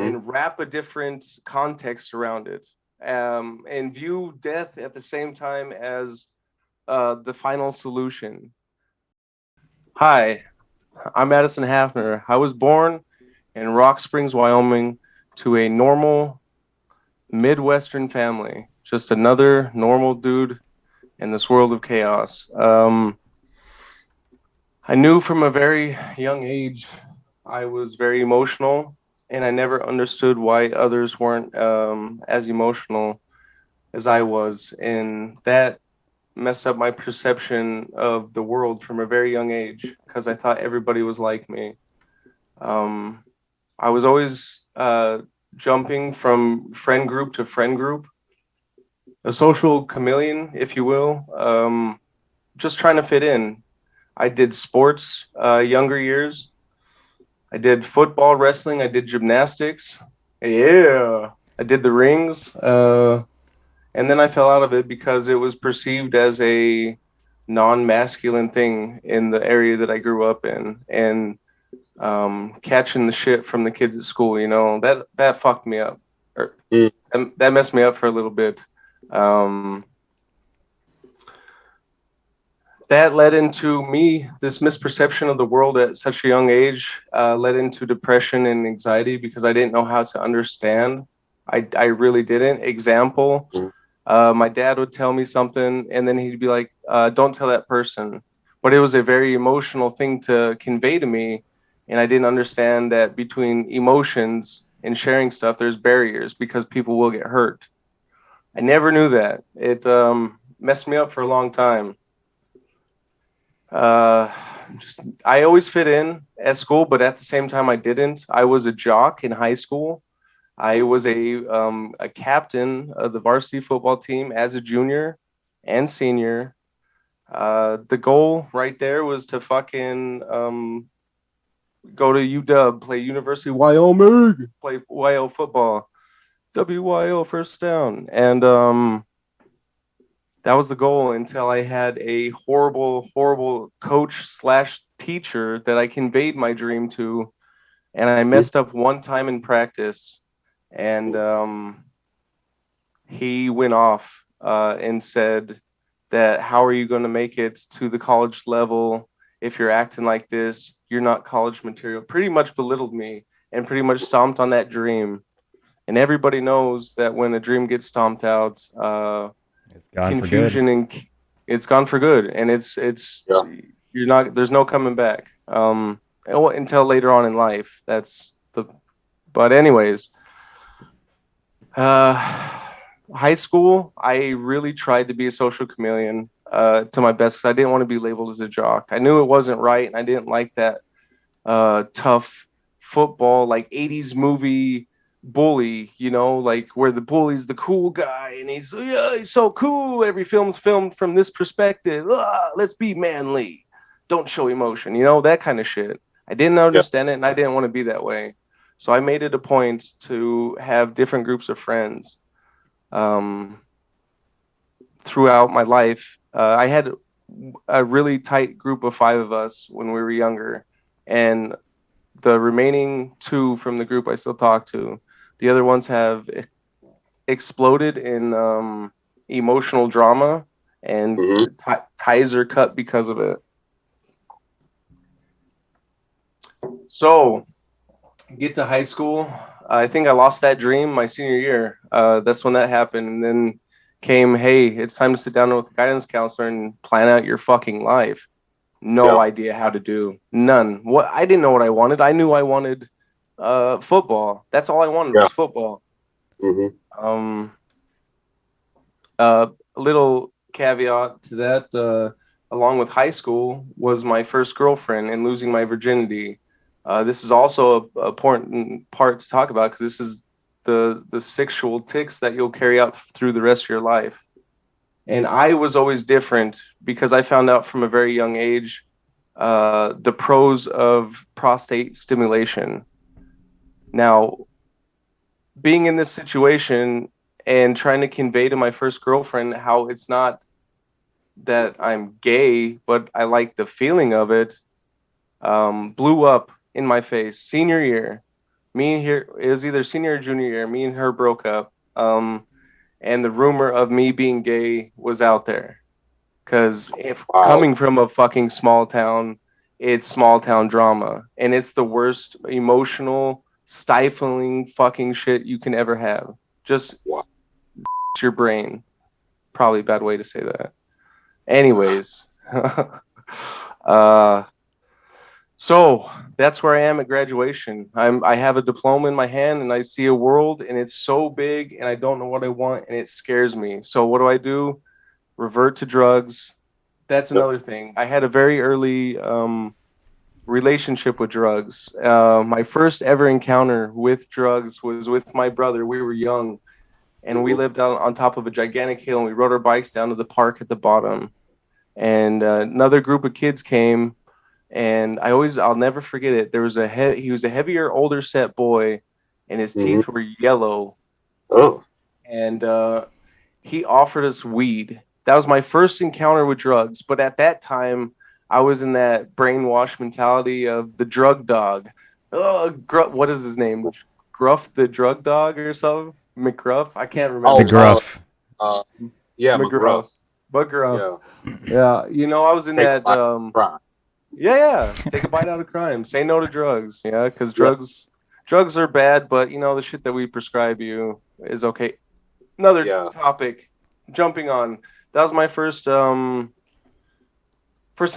and wrap a different context around it, and view death at the same time as the final solution. Hi, I'm Madison Hafner. I was born in Rock Springs, Wyoming, to a normal Midwestern family. Just another normal dude in this world of chaos. I knew from a very young age I was very emotional, and I never understood why others weren't as emotional as I was. And that messed up my perception of the world from a very young age because I thought everybody was like me. Um, I was always jumping from friend group to friend group, a social chameleon, if you will, just trying to fit in. I did sports younger years. I did football, wrestling. I did gymnastics. Yeah, I did the rings. And then I fell out of it because it was perceived as a non-masculine thing in the area that I grew up in, and catching the shit from the kids at school, that fucked me up, or Mm. that messed me up for a little bit. Um, that led into me this misperception of the world at such a young age, led into depression and anxiety because I didn't know how to understand. I really didn't. Example, Mm. my dad would tell me something and then he'd be like, don't tell that person. But it was a very emotional thing to convey to me. And I didn't understand that between emotions and sharing stuff, there's barriers because people will get hurt. I never knew that. It messed me up for a long time. Uh, just I always fit in at school, but at the same time, I didn't. I was a jock in high school. I was a captain of the varsity football team as a junior and senior. The goal right there was to fucking go to UW, play University of Wyoming, play YO football, WYO first down, and that was the goal until I had a horrible, horrible coach slash teacher that I conveyed my dream to, and I Mm. messed up one time in practice, and he went off and said that how are you going to make it to the college level if you're acting like this? You're not college material. Pretty much belittled me and pretty much stomped on that dream. And everybody knows that when a dream gets stomped out, It's gone for good. confusion and it's gone for good. And it's Yeah. you're not there's no coming back. Until later on in life. That's the but anyways, Uh, high school, I really tried to be a social chameleon to my best because I didn't want to be labeled as a jock. I knew it wasn't right, and I didn't like that tough football, like 80s movie bully, like where the bully's the cool guy and he's so cool. Every film's filmed from this perspective. Let's be manly. Don't show emotion, that kind of shit. I didn't Yeah. understand it and I didn't want to be that way. So I made it a point to have different groups of friends um, throughout my life. I had a really tight group of five of us when we were younger, and the remaining two from the group I still talk to. The other ones have exploded in emotional drama, and Hmm. ties are cut because of it. So, get to high school. I think I lost that dream my senior year. That's when that happened. And then came, hey, it's time to sit down with a guidance counselor and plan out your fucking life. No Yeah. idea how to do. None. What I didn't know what I wanted. I knew I wanted football. That's all I wanted Yeah. was football. Hmm. Um, a little caveat to that, along with high school, was my first girlfriend and losing my virginity. This is also a important part to talk about because this is the sexual ticks that you'll carry out through the rest of your life. And I was always different because I found out from a very young age the pros of prostate stimulation. Now, being in this situation and trying to convey to my first girlfriend how it's not that I'm gay, but I like the feeling of it, blew up in my face senior year. it was either senior or junior year. Me and her broke up. And the rumor of me being gay was out there. Because if Wow. coming from a fucking small town, it's small town drama. And it's the worst emotional, stifling fucking shit you can ever have. Just Wow. your brain. Probably a bad way to say that. Anyways. So that's where I am at graduation. I have a diploma in my hand and I see a world and it's so big and I don't know what I want and it scares me. So what do? Revert to drugs. That's Yep. another thing. I had a very early relationship with drugs. My first ever encounter with drugs was with my brother. We were young and we Mhm. lived out on top of a gigantic hill and we rode our bikes down to the park at the bottom. And another group of kids came and I'll never forget it. There was he was a heavier, older set boy, and his Mhm. teeth were yellow, Oh. and he offered us weed. That was my first encounter with drugs. But at that time, I was in that brainwash mentality of the drug dog. Oh, what is his name? Gruff the drug dog or something? McGruff? I can't Oh. remember. McGruff. Yeah, McGruff. McGruff. McGruff. Yeah. Yeah, I was in Take a that. bite. Right. Yeah. Take a bite out of crime. Say no to drugs. Yeah, because Yeah. drugs are bad, but the shit that we prescribe you is okay. Another Yeah. topic. Jumping on. That was my first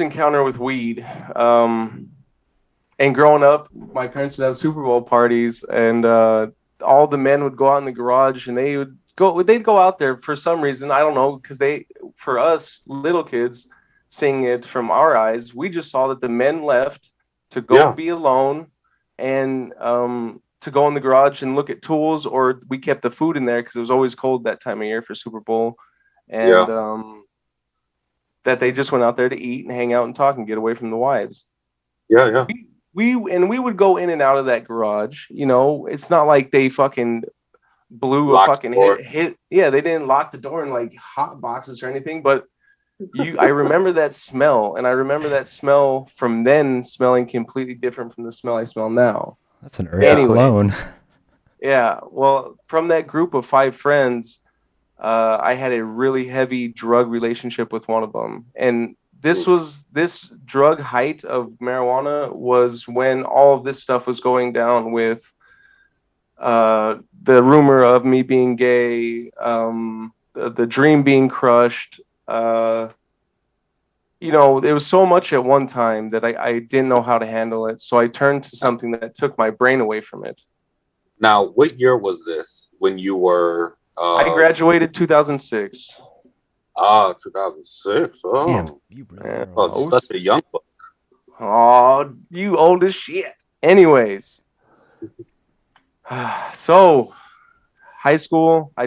encounter with weed. And growing up, my parents would have Super Bowl parties, and all the men would go out in the garage, and they'd go out there for some reason. I don't know, because for us little kids, seeing it from our eyes, we just saw that the men left to go Yeah. be alone, and to go in the garage and look at tools, or we kept the food in there because it was always cold that time of year for Super Bowl, and Yeah. that they just went out there to eat and hang out and talk and get away from the wives. Yeah. Yeah. We would go in and out of that garage. It's not like they fucking blew a Locked fucking door. hit. Yeah, they didn't lock the door in like hot boxes or anything. But I remember that smell, and I remember that smell from then smelling completely different from the smell I smell now. That's an earthy Yeah. cologne. Yeah, well, from that group of 5 friends, I had a really heavy drug relationship with one of them, and this drug height of marijuana was when all of this stuff was going down with the rumor of me being gay, the dream being crushed. It was so much at one time that I didn't know how to handle it, so I turned to something that took my brain away from it. Now, what year was this when you were? I graduated 2006. 2006. Oh. Damn, you really Yeah. are Oh, old. such a young boy. Oh, you old as shit. Anyways, so high school, I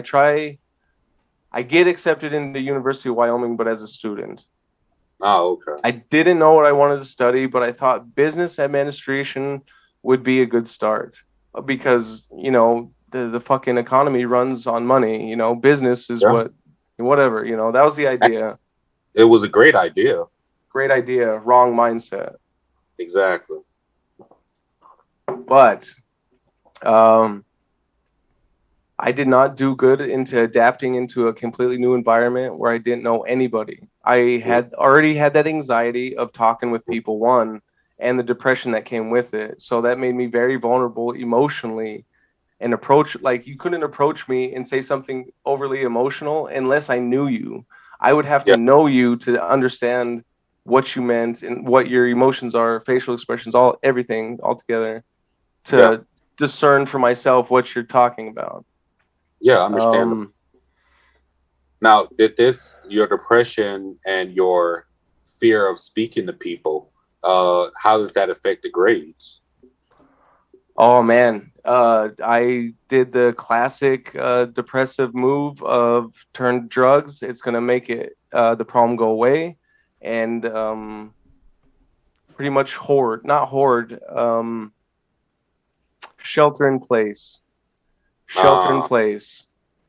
get accepted into University of Wyoming, but as a student. Oh, okay. I didn't know what I wanted to study, but I thought business administration would be a good start because, the fucking economy runs on money. Business is Yeah. whatever, that was the idea. It was a great idea. Great idea, wrong mindset. Exactly. But I did not do good into adapting into a completely new environment where I didn't know anybody. I had already had that anxiety of talking with people, one, and the depression that came with it. So that made me very vulnerable emotionally, and you couldn't approach me and say something overly emotional unless I knew you. I would have to Yeah. know you to understand what you meant and what your emotions are, facial expressions, everything all together, to Yeah. discern for myself what you're talking about. Yeah, I understand. Now, did your depression and your fear of speaking to people, how did that affect the grades? Oh man, I did the classic depressive move of turn to drugs. It's gonna make the problem go away, and pretty much not hoard, shelter in place. Shelter in place.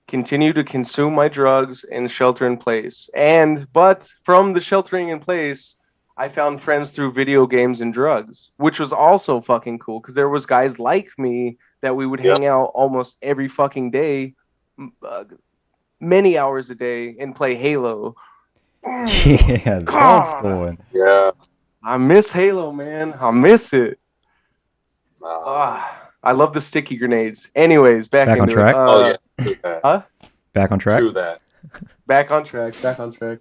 Continue to consume my drugs and shelter in place. But from the sheltering in place, I found friends through video games and drugs, which was also fucking cool because there was guys like me that we would hang out almost every fucking day, uh, many hours a day, and play Halo. Yeah, that's God, going. Yeah. I miss Halo, man. I miss it. Uh, I love the sticky grenades. Anyways, back Back on into it. track. oh yeah. True that. Huh? Back on track. True that. Back on track. Back on track.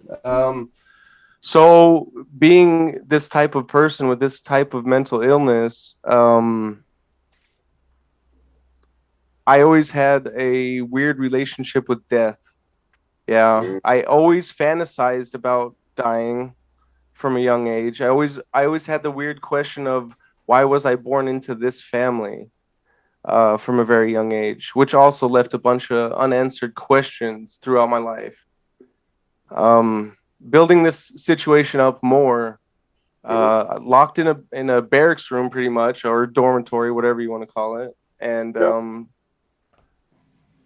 So being this type of person with this type of mental illness, I always had a weird relationship with death. Yeah, Mm-hmm. I always fantasized about dying from a young age. I always had the weird question of why was I born into this family from a very young age, which also left a bunch of unanswered questions throughout my life. Um, Building this situation up more, locked in a barracks room, pretty much, or dormitory, whatever you want to call it, and Yep.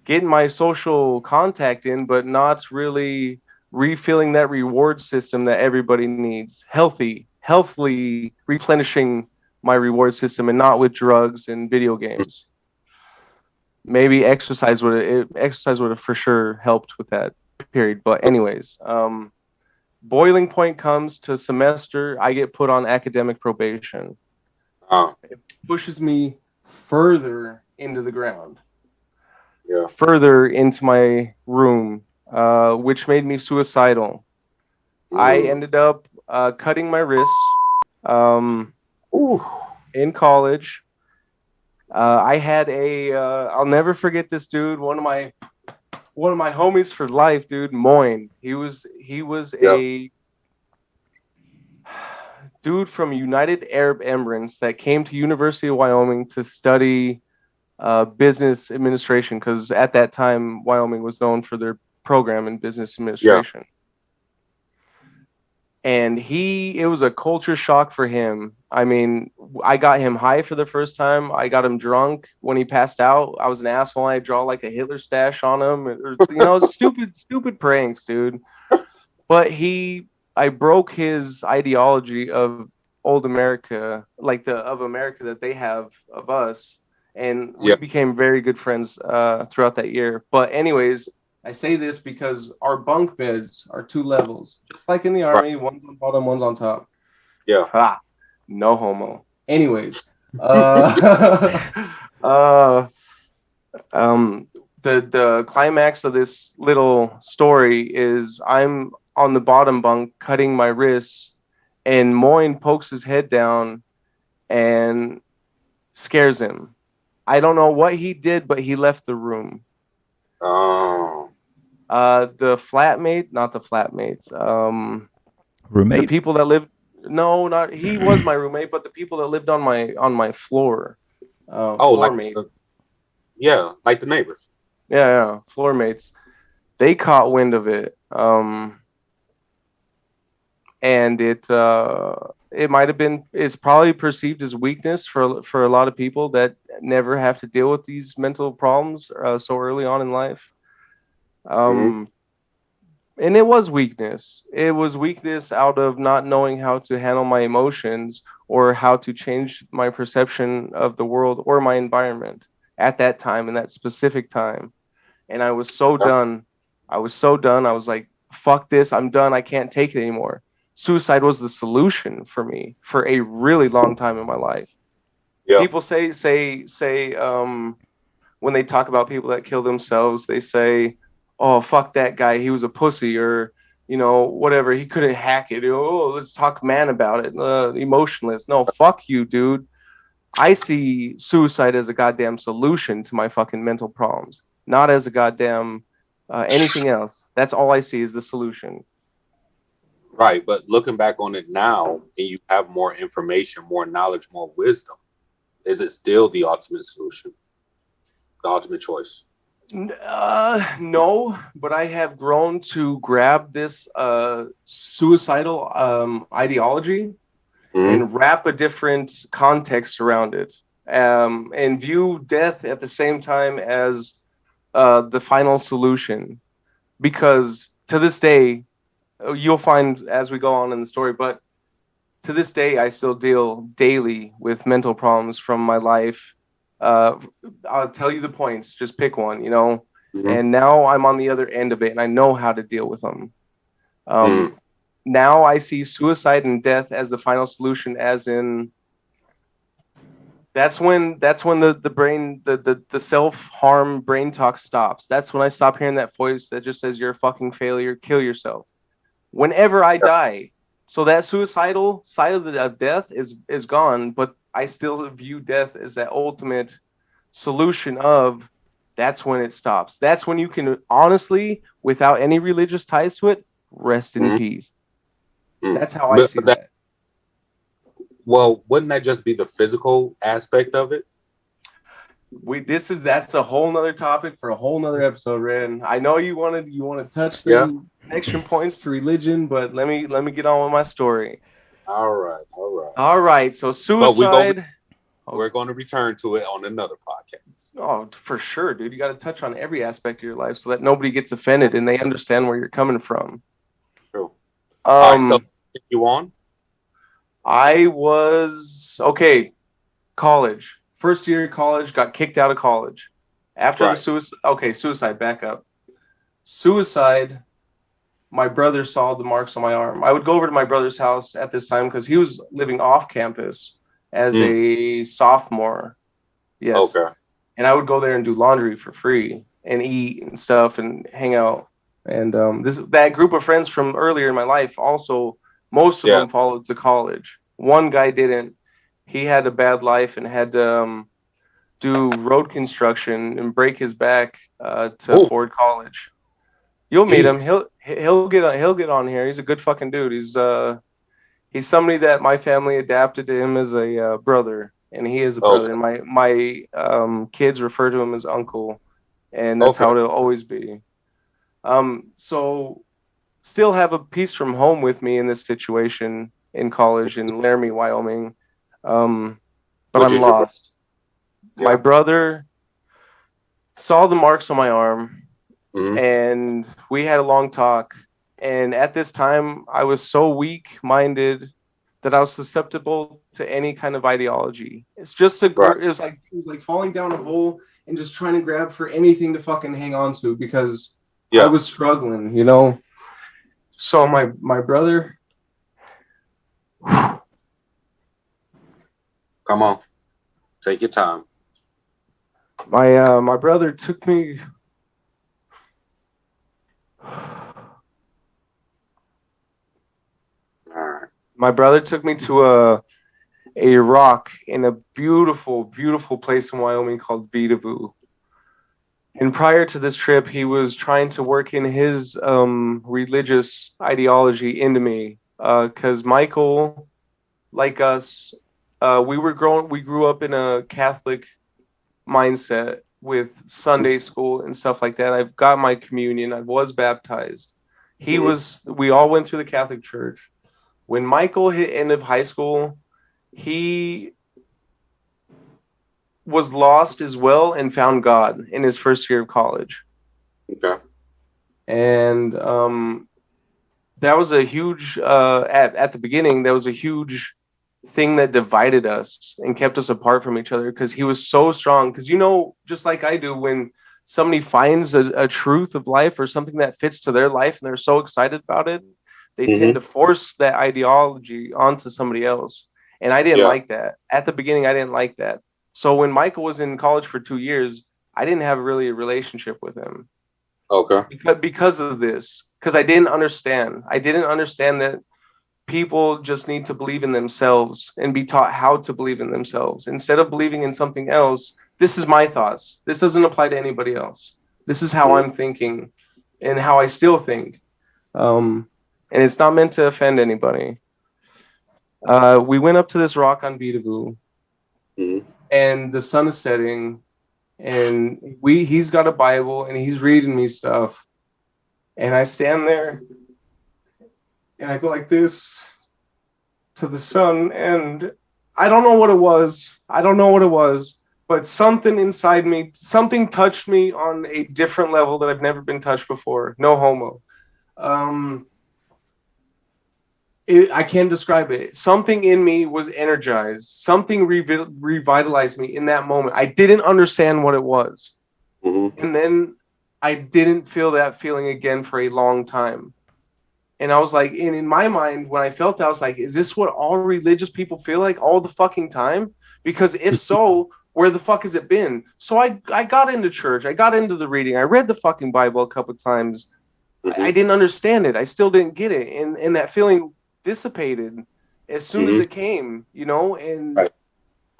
getting my social contact in, but not really refilling that reward system that everybody needs. Healthily replenishing my reward system, and not with drugs and video games. Maybe exercise would have for sure helped with that period. But anyways, boiling point comes to semester, I get put on academic probation. Uh, It pushes me further into the ground, yeah. further into my room, which made me suicidal. I Mm. ended up cutting my wrists Ooh. in college. I had I'll never forget this dude. One of my homies for life, dude. Moyne. He was Yep. a dude from United Arab Emirates that came to University of Wyoming to study business administration, because at that time Wyoming was known for their program in business administration. And it was a culture shock for him. I mean, I got him high for the first time. I got him drunk when he passed out. I was an asshole. I draw like a Hitler stash on him, or stupid pranks, dude. But I broke his ideology of old America, like of America that they have of us, and we Yep. became very good friends throughout that year. But anyways, I say this because our bunk beds are 2 levels, just like in the Right. army. One's on bottom, one's on top. Yeah. Ha, no homo. Anyways, uh, uh, um, the climax of this little story is I'm on the bottom bunk cutting my wrists, and Moyne pokes his head down and scares him. I don't know what he did, but he left the room. Oh. The flatmate, not the flatmates. Roommate. The people that lived. No, not he was my roommate, but the people that lived on my floor. Floor mate. Like the neighbors. Yeah, floor mates. They caught wind of it. And it might have been, it's probably perceived as weakness for a lot of people that never have to deal with these mental problems so early on in life. And it was weakness. It was weakness out of not knowing how to handle my emotions or how to change my perception of the world or my environment at that time, in that specific time. And I was so done. I was so done. I was like, fuck this. I'm done. I can't take it anymore. Suicide was the solution for me for a really long time in my life. Yeah. People say when they talk about people that kill themselves, they say, oh, fuck that guy, he was a pussy, or whatever, he couldn't hack it. Oh, let's talk man about it. Emotionless. No, fuck you, dude. I see suicide as a goddamn solution to my fucking mental problems, not as a goddamn anything else. That's all I see is the solution. Right, but looking back on it now, and you have more information, more knowledge, more wisdom, is it still the ultimate solution, the ultimate choice? No, but I have grown to grab this suicidal ideology and wrap a different context around it, and view death at the same time as the final solution. Because to this day, you'll find as we go on in the story, but to this day, I still deal daily with mental problems from my life. I'll tell you the points. Just pick one, you know. Mm-hmm. And now I'm on the other end of it, and I know how to deal with them. Mm-hmm. Now I see suicide and death as the final solution, as in that's when the brain the self-harm brain talk stops. That's when I stop hearing that voice that just says you're a fucking failure, kill yourself. Whenever I die. So that suicidal side of death is gone, but I still view death as that ultimate solution of that's when it stops. That's when you can honestly, without any religious ties to it, rest in Mm-hmm. peace. Mm-hmm. That's how I see that. Well, wouldn't that just be the physical aspect of it? That's a whole nother topic for a whole nother episode, Ren. I know you want to touch them connection points to religion, but let me get on with my story. All right. So suicide. We're going to return to it on another podcast. Oh, for sure, dude. You got to touch on every aspect of your life so that nobody gets offended and they understand where you're coming from. True. All right, so you on? I was college. First year of college, got kicked out of college. After the suicide, back up. Suicide, my brother saw the marks on my arm. I would go over to my brother's house at this time because he was living off campus as a sophomore. Yes. Okay. And I would go there and do laundry for free and eat and stuff and hang out. And that group of friends from earlier in my life also, most of them followed to college. One guy didn't. He had a bad life and had to do road construction and break his back to afford college. You'll meet him. He'll get on here. He's a good fucking dude. He's somebody that my family adapted to him as a brother, and he is a brother. And my kids refer to him as uncle, and that's how it'll always be. So still have a piece from home with me in this situation in college in Laramie, Wyoming. But I'm lost. My brother saw the marks on my arm, and we had a long talk. And at this time, I was so weak-minded that I was susceptible to any kind of ideology. It's just it was like falling down a hole and just trying to grab for anything to fucking hang on to because I was struggling, you know. So my brother. Come on, take your time. My brother took me. My brother took me to a rock in a beautiful, beautiful place in Wyoming called Beatavoo. And prior to this trip, he was trying to work in his religious ideology into me. Because Michael, like us, we grew up in a Catholic mindset with Sunday school and stuff like that. I've got my communion. I was baptized. We all went through the Catholic Church. When Michael hit end of high school, he was lost as well and found God in his first year of college. Okay. And that was a huge, at the beginning, that was a huge thing that divided us and kept us apart from each other because he was so strong. Because, you know, just like I do, when somebody finds a truth of life or something that fits to their life and they're so excited about it, they tend to force that ideology onto somebody else. And I didn't like that. At the beginning, I didn't like that. So when Michael was in college for 2 years, I didn't have really a relationship with him. Okay. Because of this. Because I didn't understand. I didn't understand that people just need to believe in themselves and be taught how to believe in themselves. Instead of believing in something else, this is my thoughts. This doesn't apply to anybody else. This is how I'm thinking and how I still think. And it's not meant to offend anybody. We went up to this rock on Beatavoo, and the sun is setting, and he's got a Bible, and he's reading me stuff. And I stand there, and I go like this to the sun, and I don't know what it was. But something inside me, something touched me on a different level that I've never been touched before. No homo. I can't describe it. Something in me was energized. Something revitalized me in that moment. I didn't understand what it was. Mm-hmm. And then I didn't feel that feeling again for a long time. And I was like, and in my mind, when I felt that, I was like, is this what all religious people feel like all the fucking time? Because if so, where the fuck has it been? So I got into church. I got into the reading. I read the fucking Bible a couple of times. I Mm-hmm. didn't understand it. I still didn't get it. And that feeling dissipated as soon as Mm-hmm. it came, you know, and Right.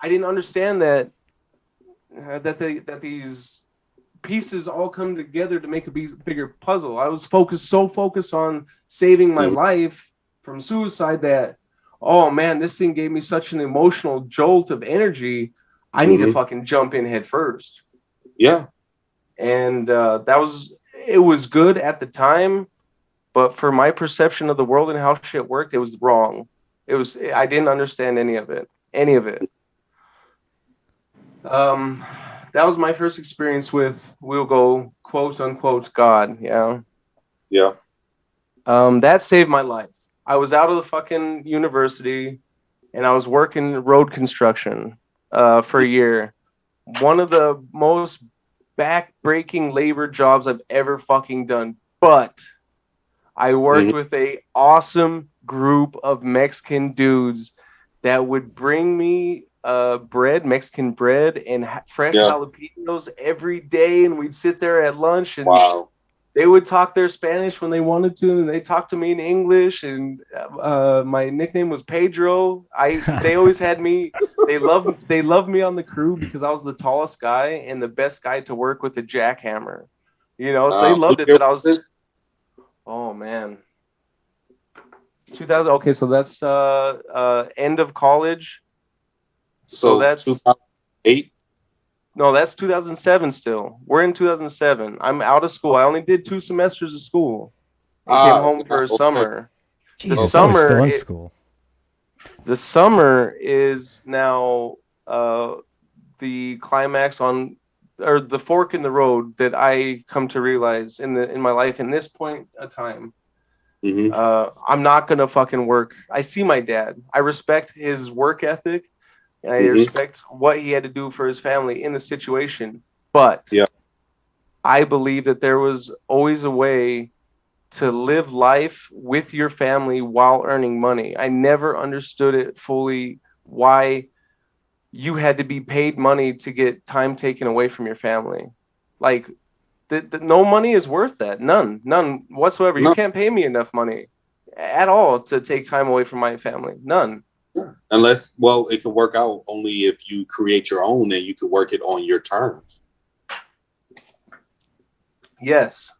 I didn't understand that that these pieces all come together to make a bigger puzzle. I was so focused on saving my Mm-hmm. life from suicide that, oh man, this thing gave me such an emotional jolt of energy. I need to Mm-hmm. fucking jump in head first. Yeah. And it was good at the time, but for my perception of the world and how shit worked, it was wrong. I didn't understand any of it. Any of it. Um, that was my first experience with, we'll go quote unquote God. Yeah. Yeah. That saved my life. I was out of the fucking university and I was working road construction for a year. One of the most back-breaking labor jobs I've ever fucking done. But I Mm-hmm. worked with a awesome group of Mexican dudes that would bring me Mexican bread, and fresh Yeah. jalapenos every day, and we'd sit there at lunch, and Wow. they would talk their Spanish when they wanted to, and they talked to me in English. And my nickname was Pedro. They always had me. They loved me on the crew because I was the tallest guy and the best guy to work with a jackhammer. You know, so they What loved it year that I was was. this? Oh man, 2000. Okay, so that's end of college. So So that's 2008. no, that's 2007 still. We're in 2007. I'm out of school. I only did 2 semesters of school and came Ah, home for a okay. summer. The Jesus, I was Okay. still summer in it, school. the summer is now the climax on, or the fork in the road that I come to realize in my life in this point of time. Mm-hmm. I'm not gonna fucking work. I see my dad. I respect his work ethic and I Mm-hmm. respect what he had to do for his family in the situation. But Yeah. I believe that there was always a way to live life with your family while earning money. I never understood it fully why you had to be paid money to get time taken away from your family. Like no money is worth that. None whatsoever. You No. can't pay me enough money at all to take time away from my family. None. Unless, well, it can work out only if you create your own and you can work it on your terms. Yes.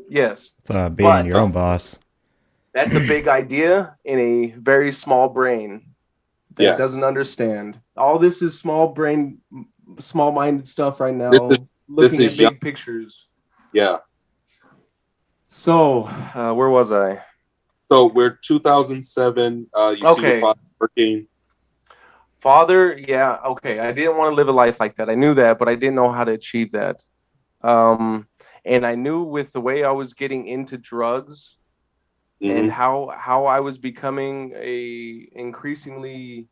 Yes. It's being your But own boss. that's a big idea in a very small brain that doesn't Yes. understand. All this is small minded stuff right This is now, this looking at is young. big pictures. Yeah. So, where was I? So we're 2007. You see your Okay. father working. Father, yeah, okay. I didn't want to live a life like that. I knew that, but I didn't know how to achieve that. And I knew with the way I was getting into drugs and Mm-hmm. how I was becoming a increasingly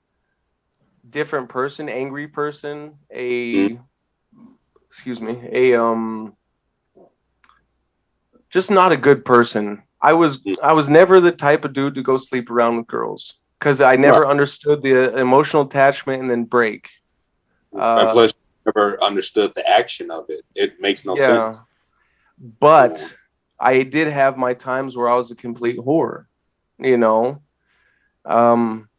different person, angry person, Mm-hmm. a just not a good person. I was never the type of dude to go sleep around with girls because I Right. never understood the emotional attachment and then break. And Uh, plus, you never understood the action of it. It makes no yeah, sense. but I did have my times where I was a complete whore, you know. Um,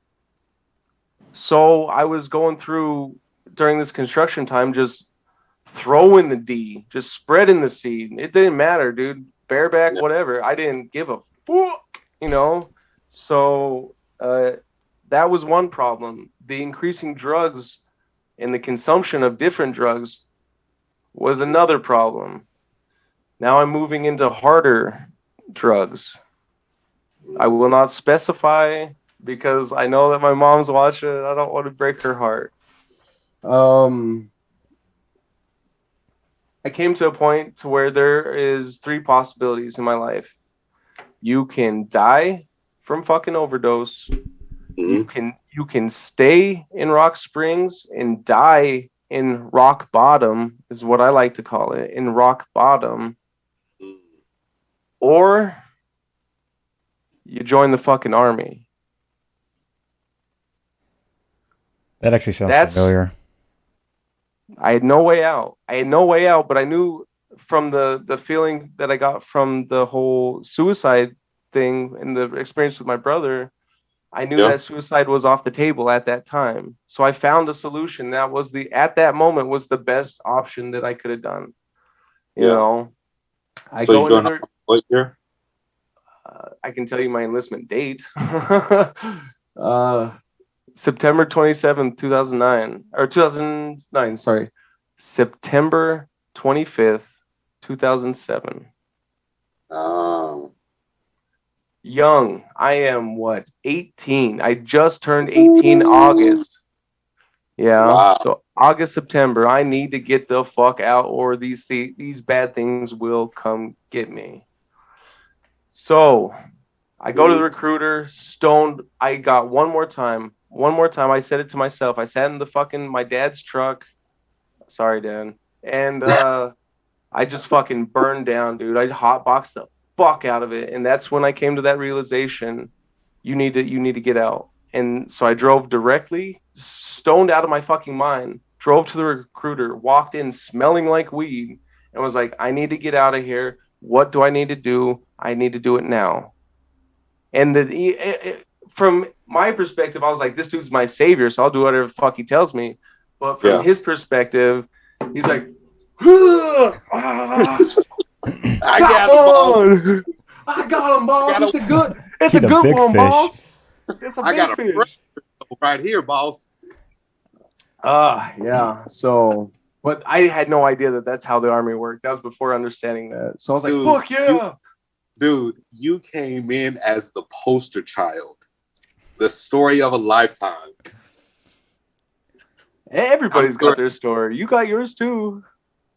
so I was going through during this construction time, just throwing the D, just spreading the seed. It didn't matter, dude. Bareback, Yeah. whatever. I didn't give a fuck, you know. So that was one problem. The increasing drugs and the consumption of different drugs was another problem. Now I'm moving into harder drugs. I will not specify because I know that my mom's watching. I don't want to break her heart. Um, I came to a point to where there is three possibilities in my life. You can die from fucking overdose. Mm-hmm. You can stay in Rock Springs and die in Rock Bottom, is what I like to call it, in Rock Bottom, or you join the fucking army. That actually sounds That's familiar. I had no way out. I had no way out, but I knew from the feeling that I got from the whole suicide thing and the experience with my brother, I knew Yeah. that suicide was off the table at that time. So I found a solution that was at that moment was the best option that I could have done. You know, I So go you into joined what year? I can tell you my enlistment date. September 27th, 2009, or 2009, sorry. September 25th, 2007. Young. I am what? 18. I just turned 18 August. Yeah. Wow. So August, September, I need to get the fuck out or these bad things will come get me. So I go to the recruiter, stoned. I got one more time. I said it to myself. I sat in the fucking my dad's truck. Sorry, Dad. And I just fucking burned down, dude. I hotboxed the fuck out of it. And that's when I came to that realization. You need to get out. And so I drove directly, stoned out of my fucking mind, drove to the recruiter, walked in smelling like weed, and was like, I need to get out of here. What do I need to do? I need to do it now. And from my perspective, I was like, this dude's my savior, so I'll do whatever the fuck he tells me. But from his perspective, he's like, I got him, boss. It's a good one, fish. boss. It's a I got big a fish. right here, boss. Yeah. So, but I had no idea that that's how the army worked. That was before understanding that. So I was like, Dude, fuck yeah. You came in as the poster child. The story of a lifetime. Everybody's got their story. You got yours too.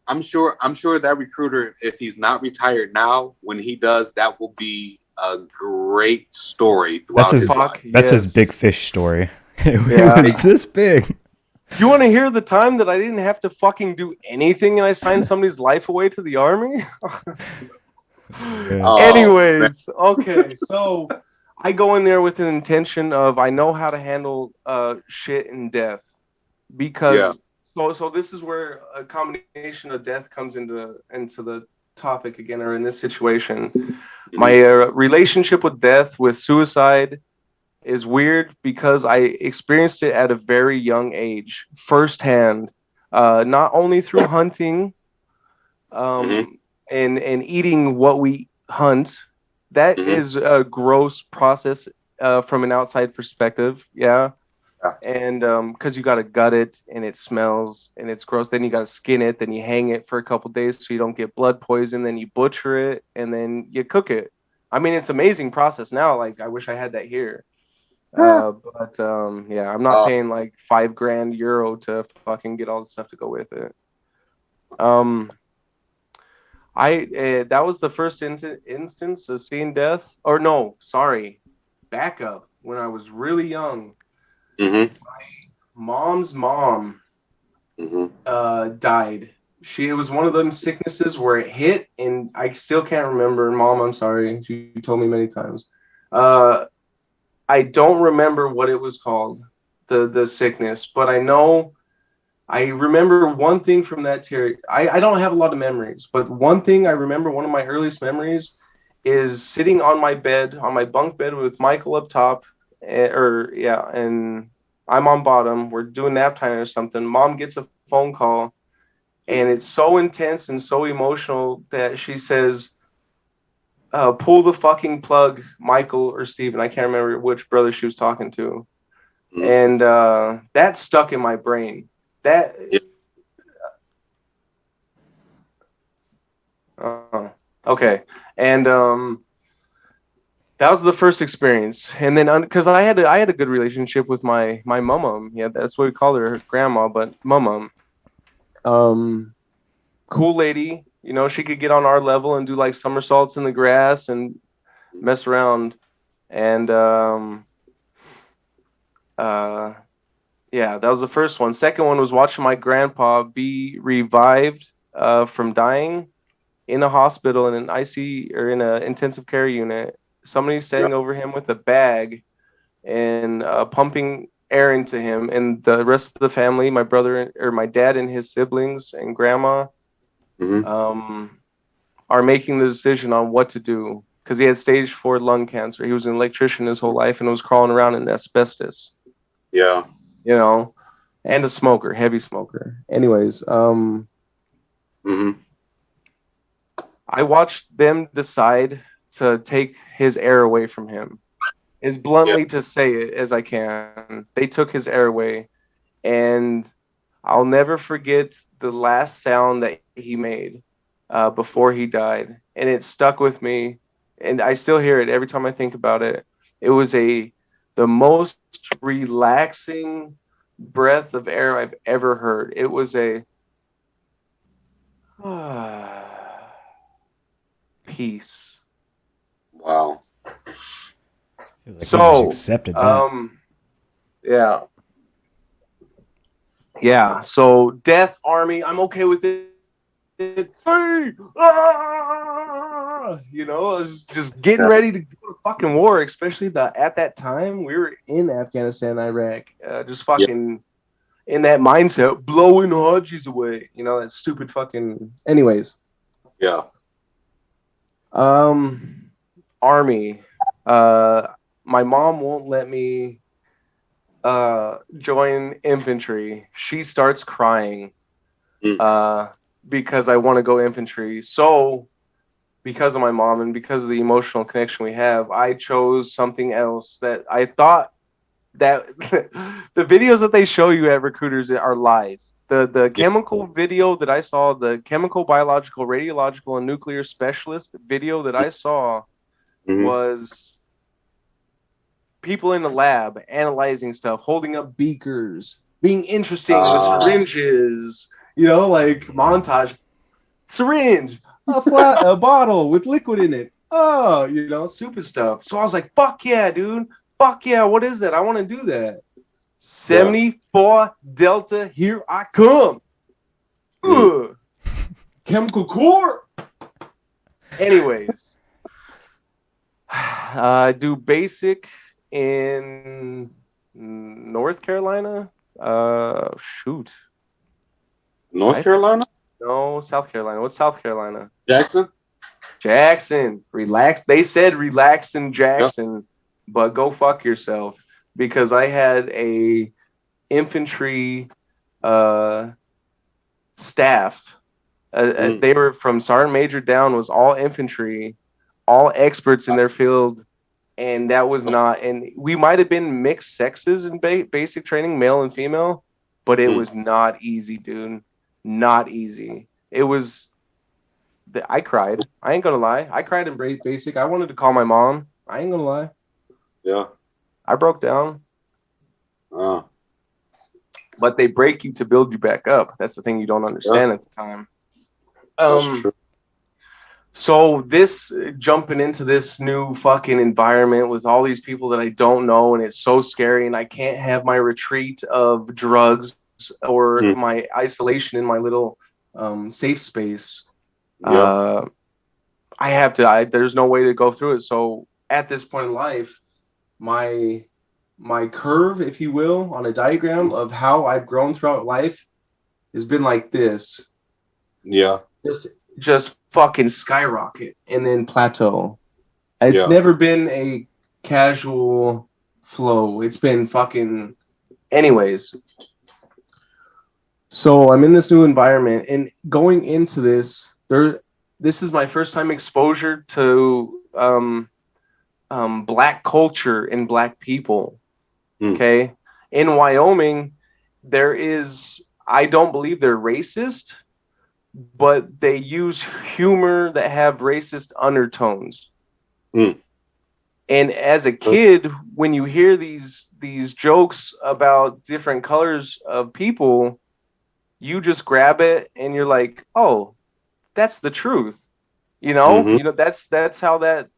I'm sure that recruiter, if he's not retired now, when he does, that will be a great story throughout his life. That's his big fish story. It was this big. You want to hear the time that I didn't have to fucking do anything and I signed somebody's life away to the army? Anyways, okay, so I go in there with an intention of I know how to handle shit and death because so this is where a combination of death comes into the topic again, or in this situation. My relationship with death, with suicide, is weird because I experienced it at a very young age, firsthand, not only through hunting, and eating what we hunt. That is a gross process from an outside perspective, and because you got to gut it and it smells and it's gross. Then you got to skin it, then you hang it for a couple days so you don't get blood poison. Then you butcher it and then you cook it. I mean, it's an amazing process now. Like, I wish I had that here. But I'm not paying like €5,000 to fucking get all the stuff to go with it. That was the first instance of seeing death. Or no, sorry, back up. When I was really young, my mom's mom died. It was one of them sicknesses where it hit, and I still can't remember. Mom, I'm sorry. You told me many times. I don't remember what it was called, the sickness, but I remember one thing from that period. I don't have a lot of memories, but one thing I remember, one of my earliest memories, is sitting on my bed, on my bunk bed with Michael up top, and I'm on bottom. We're doing nap time or something. Mom gets a phone call, and it's so intense and so emotional that she says, pull the fucking plug, Michael or Steven. I can't remember which brother she was talking to. And that stuck in my brain. Okay. And that was the first experience. And then because I had a good relationship with my mom. Yeah, that's what we call her grandma, but mom. Cool lady. She could get on our level and do like somersaults in the grass and mess around. And yeah, that was the first one. Second one was watching my grandpa be revived from dying in a hospital in an IC or in an intensive care unit. Somebody Yeah. standing over him with a bag and pumping air into him, and the rest of the family, my brother or my dad and his siblings and grandma, Mm-hmm. um, are making the decision on what to do because he had stage 4 lung cancer. He was an electrician his whole life and was crawling around in asbestos, Yeah. you know, and a smoker, heavy smoker. Anyways, Mm-hmm. I watched them decide to take his air away from him, as Yeah. bluntly to say it as I can. They took his air away, and I'll never forget the last sound that he made before he died, and it stuck with me, and I still hear it every time I think about it. It was the most relaxing breath of air I've ever heard. It was a peace. Wow. Feels like he's just So, accepted that. yeah, yeah. So, Death Army, I'm okay with it. Hey, you know, I was just getting Yeah. ready to go to fucking war, especially at that time we were in Afghanistan, Iraq, just Yeah. fucking in that mindset, blowing Hodges away. You know, that stupid fucking. Anyways, Yeah. Army. My mom won't let me join infantry. She starts crying Mm. because I want to go infantry. So, because of my mom and because of the emotional connection we have, I chose something else that I thought that the videos that they show you at recruiters are lies. The Yeah. chemical video that I saw, the chemical, biological, radiological, and nuclear specialist video that I saw Mm-hmm. was people in the lab analyzing stuff, holding up beakers, being interesting with Uh, syringes, you know, like montage syringe, a bottle with liquid in it. Oh, you know, stupid stuff. So I was like, fuck yeah, dude. Fuck yeah, what is that? I want to do that. yeah. 74 Delta, here I come. Mm. Ugh. Chemical core. Anyways, I do basic in North Carolina. Shoot. North I think Carolina? no, South Carolina. What's South Carolina? Jackson? Jackson. Relax. They said relax in Yeah. Jackson, but go fuck yourself because I had a infantry uh, staff. Mm. They were from sergeant major down, was all infantry, all experts in their field, and that was not. And we might have been mixed sexes in basic training, male and female, but it Mm. was not easy, dude. Not easy. It was. I cried. I ain't gonna lie. I cried in basic. I wanted to call my mom. I ain't gonna lie. Yeah. I broke down. Uh, But they break you to build you back up. That's the thing you don't yeah. understand at the time. That's Um, true. so this jumping into this new fucking environment with all these people that I don't know, and it's so scary, and I can't have my retreat of drugs or Mm. my isolation in my little safe space. Yeah. Uh, I have to. There's no way to go through it. So at this point in life, my curve, if you will, on a diagram of how I've grown throughout life has been like this. Yeah. Just just fucking skyrocket and then plateau. It's Yeah. never been a casual flow. It's been fucking anyways. So I'm in this new environment and going into this is my first time exposure to black culture and black people. Mm. Okay. In Wyoming, I don't believe they're racist, but they use humor that have racist undertones. Mm. And as a kid, when you hear these jokes about different colors of people, you just grab it and you're like, oh, that's the truth. Mm-hmm. That's how that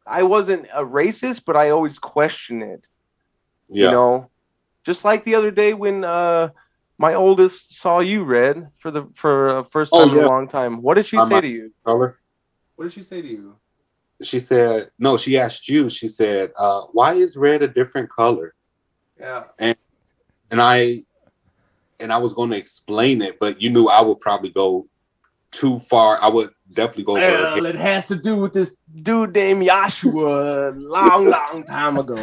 I wasn't a racist, but I always question it. Yeah. You know, just like the other day when my oldest saw you, Red, for the first time in a long time. What did she say to you? Color. What did she say to you? She said, no, she asked you, she said, why is red a different color? Yeah. And I was going to explain it, but you knew I would probably go too far. I would definitely go over her head. It has to do with this dude named Joshua long time ago.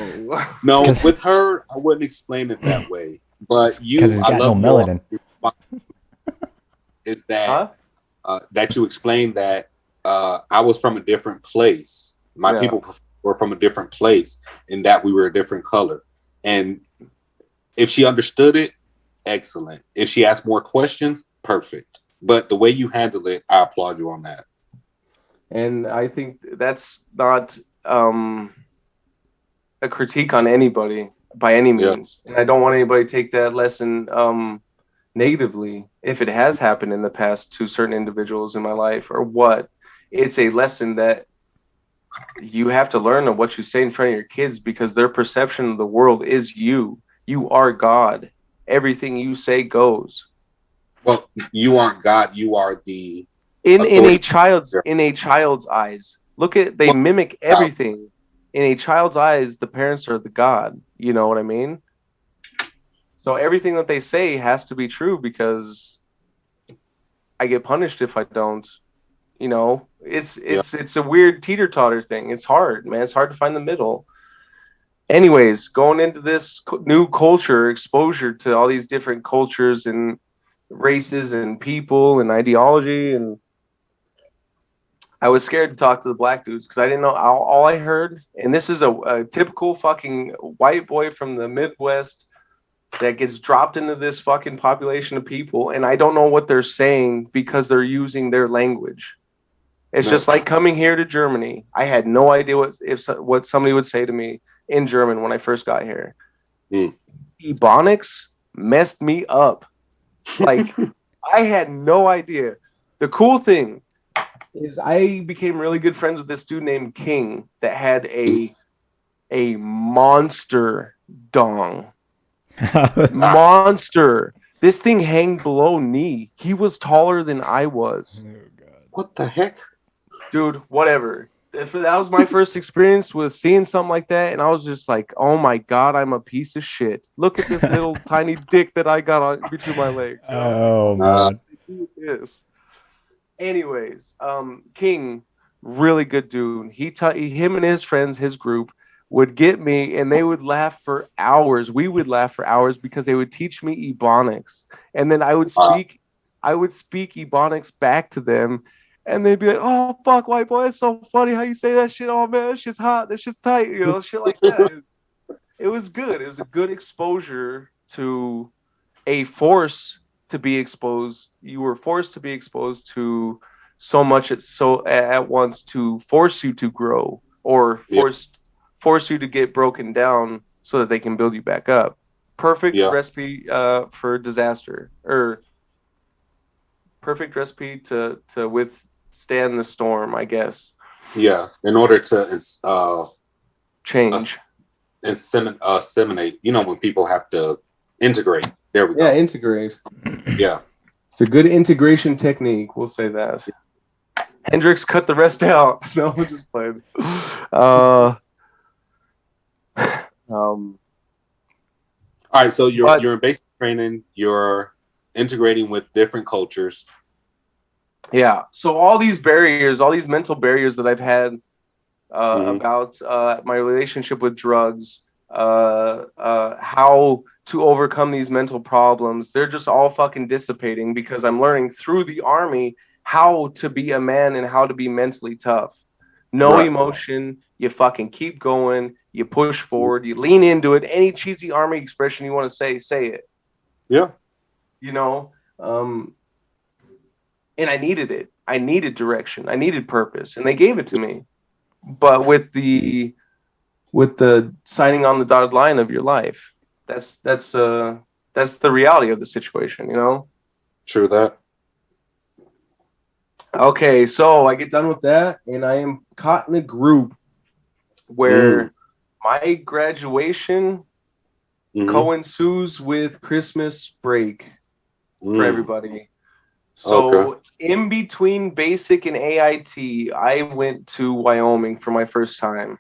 No, with her, I wouldn't explain it that way. But you, because he's got no melanin. Is that that you explained that I was from a different place. My people were from a different place, and that we were a different color. And if she understood it, excellent. If she asked more questions, perfect. But the way you handle it, I applaud you on that. And I think that's not a critique on anybody by any means. And I don't want anybody to take that lesson negatively if it has happened in the past to certain individuals in my life or what. It's a lesson that you have to learn of what you say in front of your kids because their perception of the world is you. You are God. Everything you say goes. Well, you aren't God. You are the in a child's eyes. Look at they mimic everything. In a child's eyes, the parents are the God. You know what I mean? So everything that they say has to be true because I get punished if I don't. You know, it's a weird teeter-totter thing. It's hard, man. It's hard to find the middle. Anyways, going into this new culture, exposure to all these different cultures and races and people and ideology, and I was scared to talk to the black dudes because I didn't know all I heard. And this is a typical fucking white boy from the Midwest that gets dropped into this fucking population of people, and I don't know what they're saying because they're using their language. It's just like coming here to Germany. I had no idea what somebody would say to me in German when I first got here. Ebonics messed me up. Like, I had no idea. The cool thing is I became really good friends with this dude named King that had a monster dong. Monster. This thing hang below knee. He was taller than I was. Oh, God. What the heck? Dude, whatever. That was my first experience with seeing something like that, and I was just like, "Oh my God, I'm a piece of shit! Look at this little tiny dick that I got on between my legs." Oh man. Yes. Anyways, King, really good dude. Him and his friends, his group, would get me, and they would laugh for hours. We would laugh for hours because they would teach me Ebonics, and then I would speak Ebonics back to them. And they'd be like, "Oh fuck, white boy, it's so funny how you say that shit. Oh man, that shit's hot. That shit's tight. You know, shit like that." It was good. It was a good exposure to a force to be exposed. You were forced to be exposed to so much at once to force you to grow or force you to get broken down so that they can build you back up. Perfect recipe for disaster, or perfect recipe to withstand the storm, I guess. Yeah, in order to change, assimilate. You know, when people have to integrate. There we go. Yeah, integrate. Yeah, it's a good integration technique. We'll say that. Hendrix cut the rest out. No, we're just playing. All right, so you're in basic training. You're integrating with different cultures. Yeah. So all these barriers, all these mental barriers that I've had about my relationship with drugs, how to overcome these mental problems, they're just all fucking dissipating because I'm learning through the army how to be a man and how to be mentally tough. No emotion. You fucking keep going. You push forward. You lean into it. Any cheesy army expression you want to say it. Yeah. You know, and I needed it. I needed direction. I needed purpose, and they gave it to me. But with the signing on the dotted line of your life, that's the reality of the situation, you know? True that. Okay, so I get done with that, and I am caught in a group where my graduation Mm-hmm. coincides with Christmas break for everybody. Okay. So in between basic and AIT, I went to Wyoming for my first time.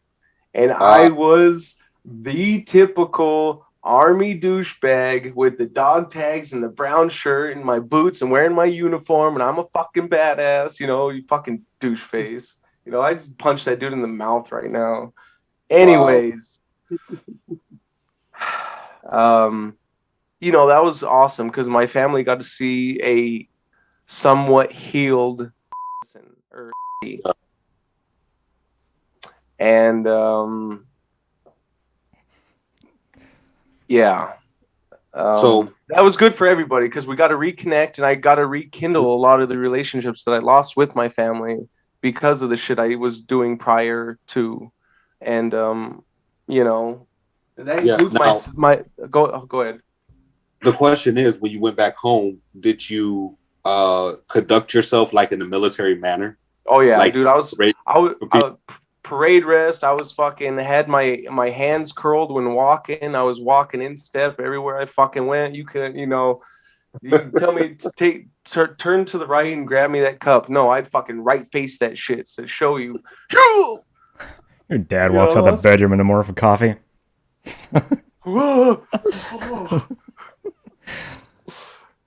And I was the typical army douchebag with the dog tags and the brown shirt and my boots and wearing my uniform. And I'm a fucking badass, you know, you fucking douche face. You know, I just punched that dude in the mouth right now. Anyways, you know, that was awesome because my family got to see a somewhat healed or and yeah. So That was good for everybody because we got to reconnect and I got to rekindle a lot of the relationships that I lost with my family because of the shit I was doing prior to. And you know, that includes my go ahead. The question is, when you went back home, did you conduct yourself like in a military manner? Oh yeah, like, dude, I was parade rest. I was fucking had my hands curled when walking. I was walking in step everywhere I fucking went. You couldn't, you know, you tell me to turn to the right and grab me that cup. No, I'd fucking right face that shit to show you. Your dad walks out the bedroom in the morning for coffee.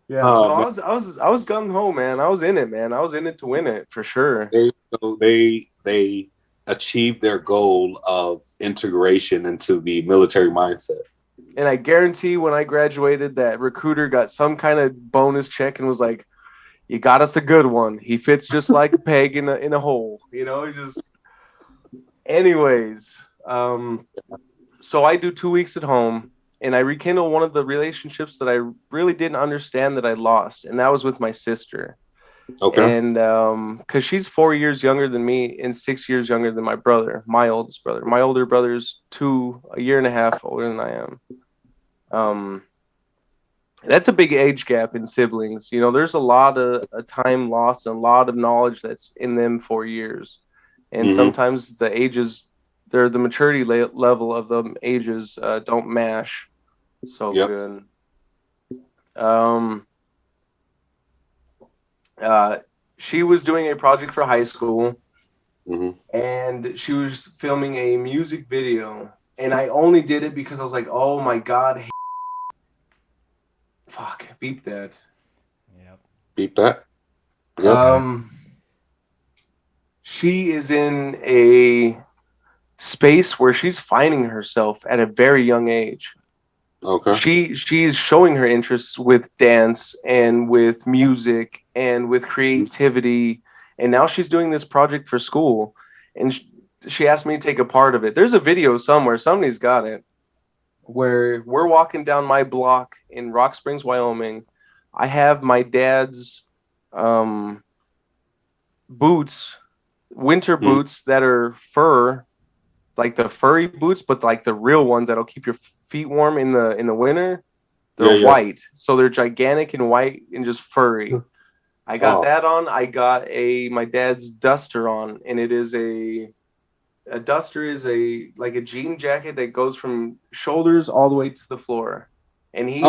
Yeah, I was gung ho, man. I was in it, man. I was in it to win it for sure. They achieved their goal of integration into the military mindset. And I guarantee when I graduated, that recruiter got some kind of bonus check and was like, "You got us a good one. He fits just like a peg in a hole." You know, just. Anyways, so I do 2 weeks at home. And I rekindle one of the relationships that I really didn't understand that I lost, and that was with my sister. Okay. And because she's 4 years younger than me and 6 years younger than my brother, my oldest brother. My older brother's a year and a half older than I am. That's a big age gap in siblings. You know, there's a lot of time lost and a lot of knowledge that's in them 4 years. And sometimes the ages, the maturity level of the ages don't mash. So good. She was doing a project for high school, and she was filming a music video. And I only did it because I was like, "Oh my god, fuck, beep that." Yep. Beep that. Yep. She is in a space where she's finding herself at a very young age. Okay. She's showing her interests with dance and with music and with creativity, and now she's doing this project for school, and she asked me to take a part of it. There's a video somewhere, somebody's got it, where we're walking down my block in Rock Springs, Wyoming. I have my dad's boots, winter boots that are fur, like the furry boots, but like the real ones that'll keep your feet warm in the winter. They're white, so they're gigantic and white and just furry. I got that on. I got my dad's duster on, and it is a duster is like a jean jacket that goes from shoulders all the way to the floor, and he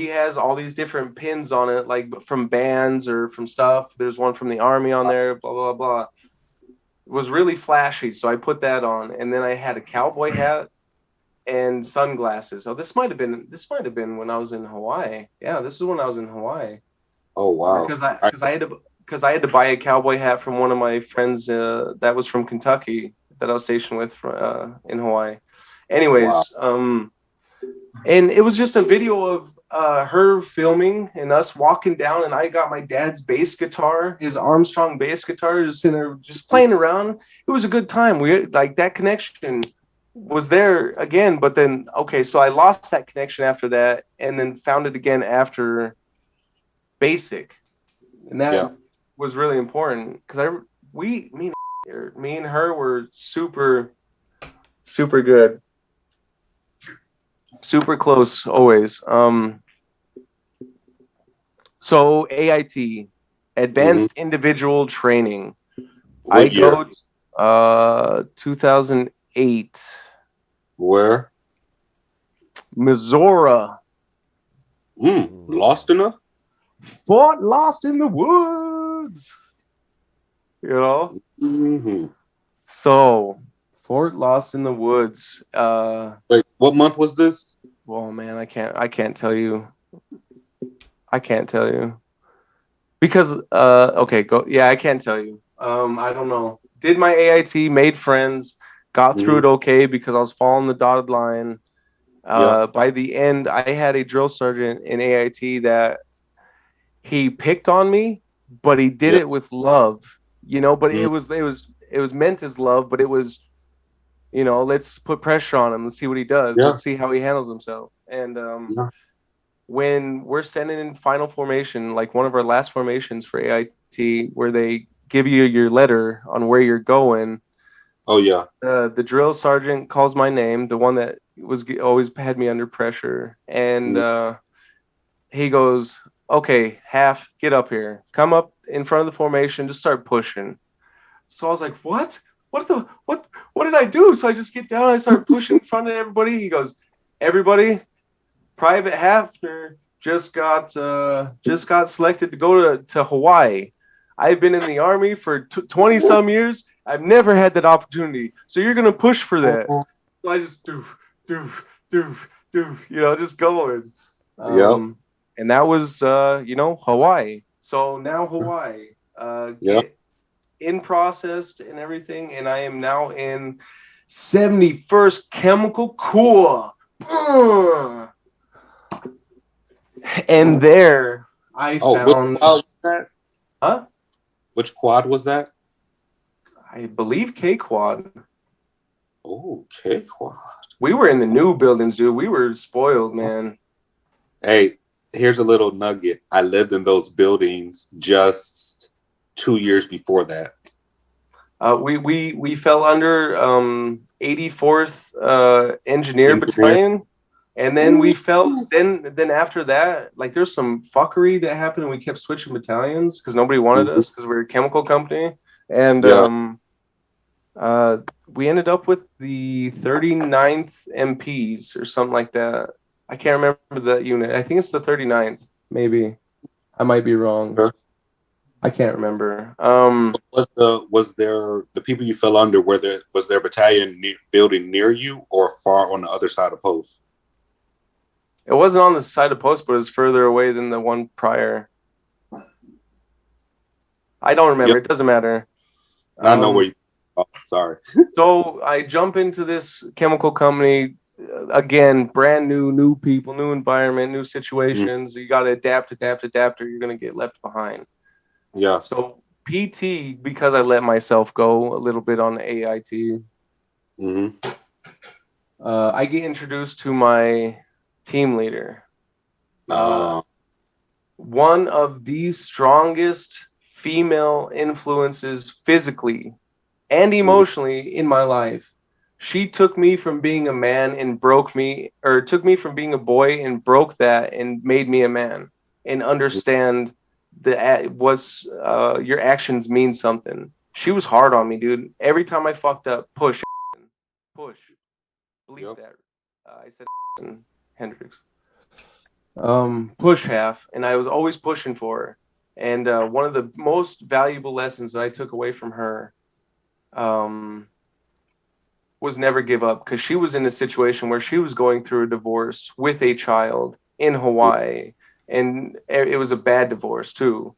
has all these different pins on it, like from bands or from stuff. There's one from the army on there. Blah blah blah. It was really flashy, so I put that on, and then I had a cowboy hat and sunglasses. Oh, this might have been when I was in Hawaii. Yeah, this is when I was in Hawaii. Oh wow! Because I had to buy a cowboy hat from one of my friends that was from Kentucky that I was stationed with in Hawaii. Anyways, and it was just a video of her filming and us walking down, and I got my dad's bass guitar, his Armstrong bass guitar, just in there, just playing around. It was a good time. We like that connection was there again, but then so I lost that connection after that, and then found it again after basic, and that was really important because me and her were super good, super close always. So AIT, Advanced Individual Training. What year? 2008. Where? Missouri. Lost in a? Fort Lost in the Woods. You know? Mm-hmm. So, Fort Lost in the Woods. Wait, what month was this? Well, man, I can't tell you. I can't tell you. Because okay, go. Yeah, I can't tell you. I don't know. Did my AIT, made friends, got through it okay because I was following the dotted line. Yeah. By the end, I had a drill sergeant in AIT that he picked on me, but he did Yeah. it with love, you know. But Mm-hmm. it was meant as love, but it was, you know, let's put pressure on him. Let's see what he does. Yeah. Let's see how he handles himself. And Yeah. when we're sending in final formation, like one of our last formations for AIT, where they give you your letter on where you're going, Oh yeah. the drill sergeant calls my name, the one that was always had me under pressure, and Mm-hmm. he goes, "Okay, half, get up here, come up in front of the formation, just start pushing." So I was like, "What? What did I do?" So I just get down, I start pushing in front of everybody. He goes, "Everybody, Private Hafner just got selected to go to Hawaii. I've been in the army for 20 some years. I've never had that opportunity. So you're gonna push for that." So I just do, do, you know, just going. Yep. And that was you know, Hawaii. So now Hawaii, Yep. get in processed and everything, and I am now in 71st Chemical Corps. And there I Which found, quad was that? huh? Which quad was that? I believe K Quad. Oh, K quad. We were in the new buildings, dude. We were spoiled, man. Hey, here's a little nugget. I lived in those buildings just 2 years before that. We fell under 84th Engineer Engineer. Battalion, and then we fell. Then after that, like there's some fuckery that happened, and we kept switching battalions because nobody wanted Mm-hmm. us because we were a chemical company, and Yeah. we ended up with the 39th MPs or something like that. I can't remember that unit. I think it's the 39th, maybe. I might be wrong. Sure. I can't remember. Was there the people you fell under? Was there battalion building near you or far on the other side of post? It wasn't on the side of post, but it was further away than the one prior. I don't remember. Yep. It doesn't matter. I know where you. Oh, sorry. So I jump into this chemical company again, brand new people, new environment, new situations. Mm-hmm. You got to adapt, or you're going to get left behind. Yeah. So PT, because I let myself go a little bit on AIT, mm-hmm. I get introduced to my team leader. One of the strongest female influences physically and emotionally in my life. She took me from being a man and broke me, or took me from being a boy and broke that and made me a man and understand what's your actions mean something. She was hard on me, dude. Every time I fucked up, push. Believe yep. That. I said Hendrix. Push half, and I was always pushing for her. And one of the most valuable lessons that I took away from her was never give up, because she was in a situation where she was going through a divorce with a child in Hawaii, and it was a bad divorce too.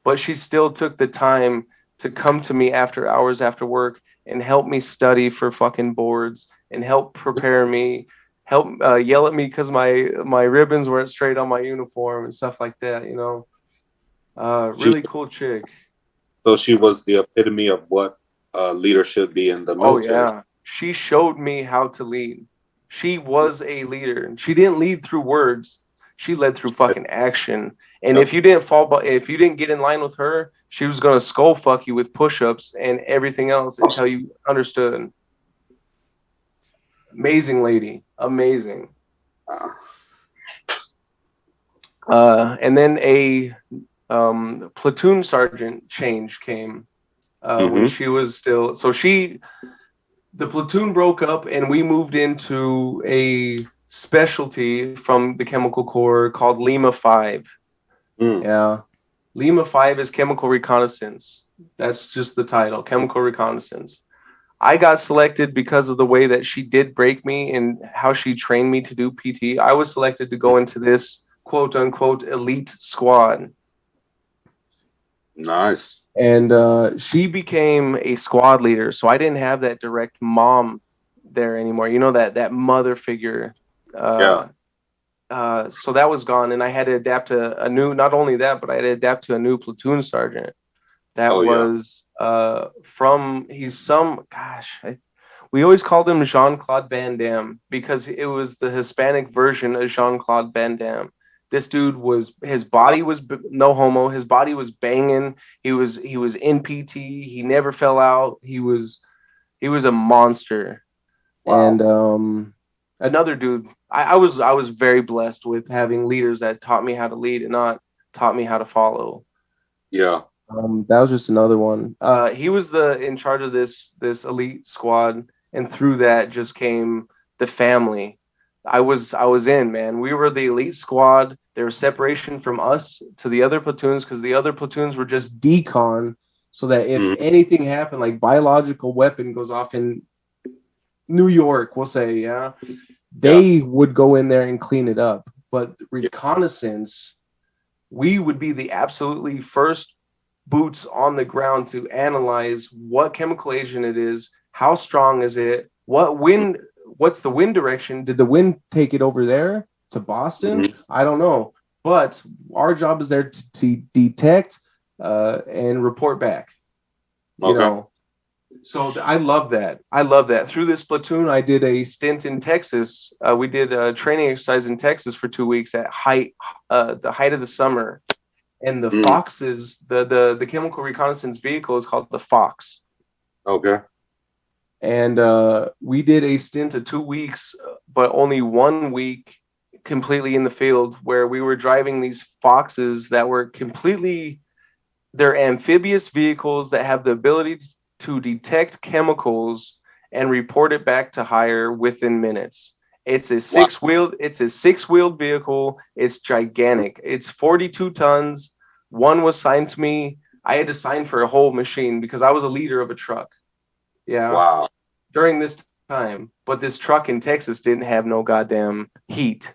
But she still took the time to come to me after hours after work and help me study for fucking boards and help prepare me, help yell at me because my ribbons weren't straight on my uniform and stuff like that, you know. Really cool chick. So she was the epitome of what leader should be in the military. Oh yeah, she showed me how to lead. She was a leader. She didn't lead through words. She led through fucking action. And yep. If you didn't get in line with her, she was gonna skull fuck you with push-ups and everything else until you understood. Amazing lady, amazing. And then a platoon sergeant change came, when she was still. So the platoon broke up, and we moved into a specialty from the Chemical Corps called Lima 5. Yeah. Lima 5 is chemical reconnaissance. That's just the title, chemical reconnaissance. I got selected because of the way that she did break me and how she trained me to do PT. I was selected to go into this quote unquote elite squad. Nice. And she became a squad leader. So I didn't have that direct mom there anymore. You know, that mother figure. So that was gone, and I had to adapt to a new. Not only that, but I had to adapt to a new platoon sergeant. That was from. He's some. We always called him Jean-Claude Van Damme because it was the Hispanic version of Jean-Claude Van Damme. This dude was. His body was no homo. His body was banging. He was in PT. He never fell out. He was a monster. Wow. And another dude. I was very blessed with having leaders that taught me how to lead and not taught me how to follow. Yeah. That was just another one. He was in charge of this elite squad, and through that just came the family. I was in, man. We were the elite squad. There was separation from us to the other platoons because the other platoons were just decon, so that if anything happened, like biological weapon goes off in New York, we'll say, they would go in there and clean it up. But reconnaissance, we would be the absolutely first boots on the ground to analyze what chemical agent it is, how strong is it, what's the wind direction? Did the wind take it over there to Boston? I don't know. But our job is there to detect and report back. You know. So I love that. Through this platoon, I did a stint in Texas. We did a training exercise in Texas for 2 weeks at the height of the summer. And the Foxes, the chemical reconnaissance vehicle is called the Fox. Okay. And we did a stint of 2 weeks, but only 1 week completely in the field, where we were driving these Foxes that were they're amphibious vehicles that have the ability to detect chemicals and report it back to higher within minutes. It's a six-wheeled vehicle. It's gigantic. It's 42 tons. One was signed to me. I had to sign for a whole machine because I was a leader of a truck. Yeah. Wow. During this time, but this truck in Texas didn't have no goddamn heat,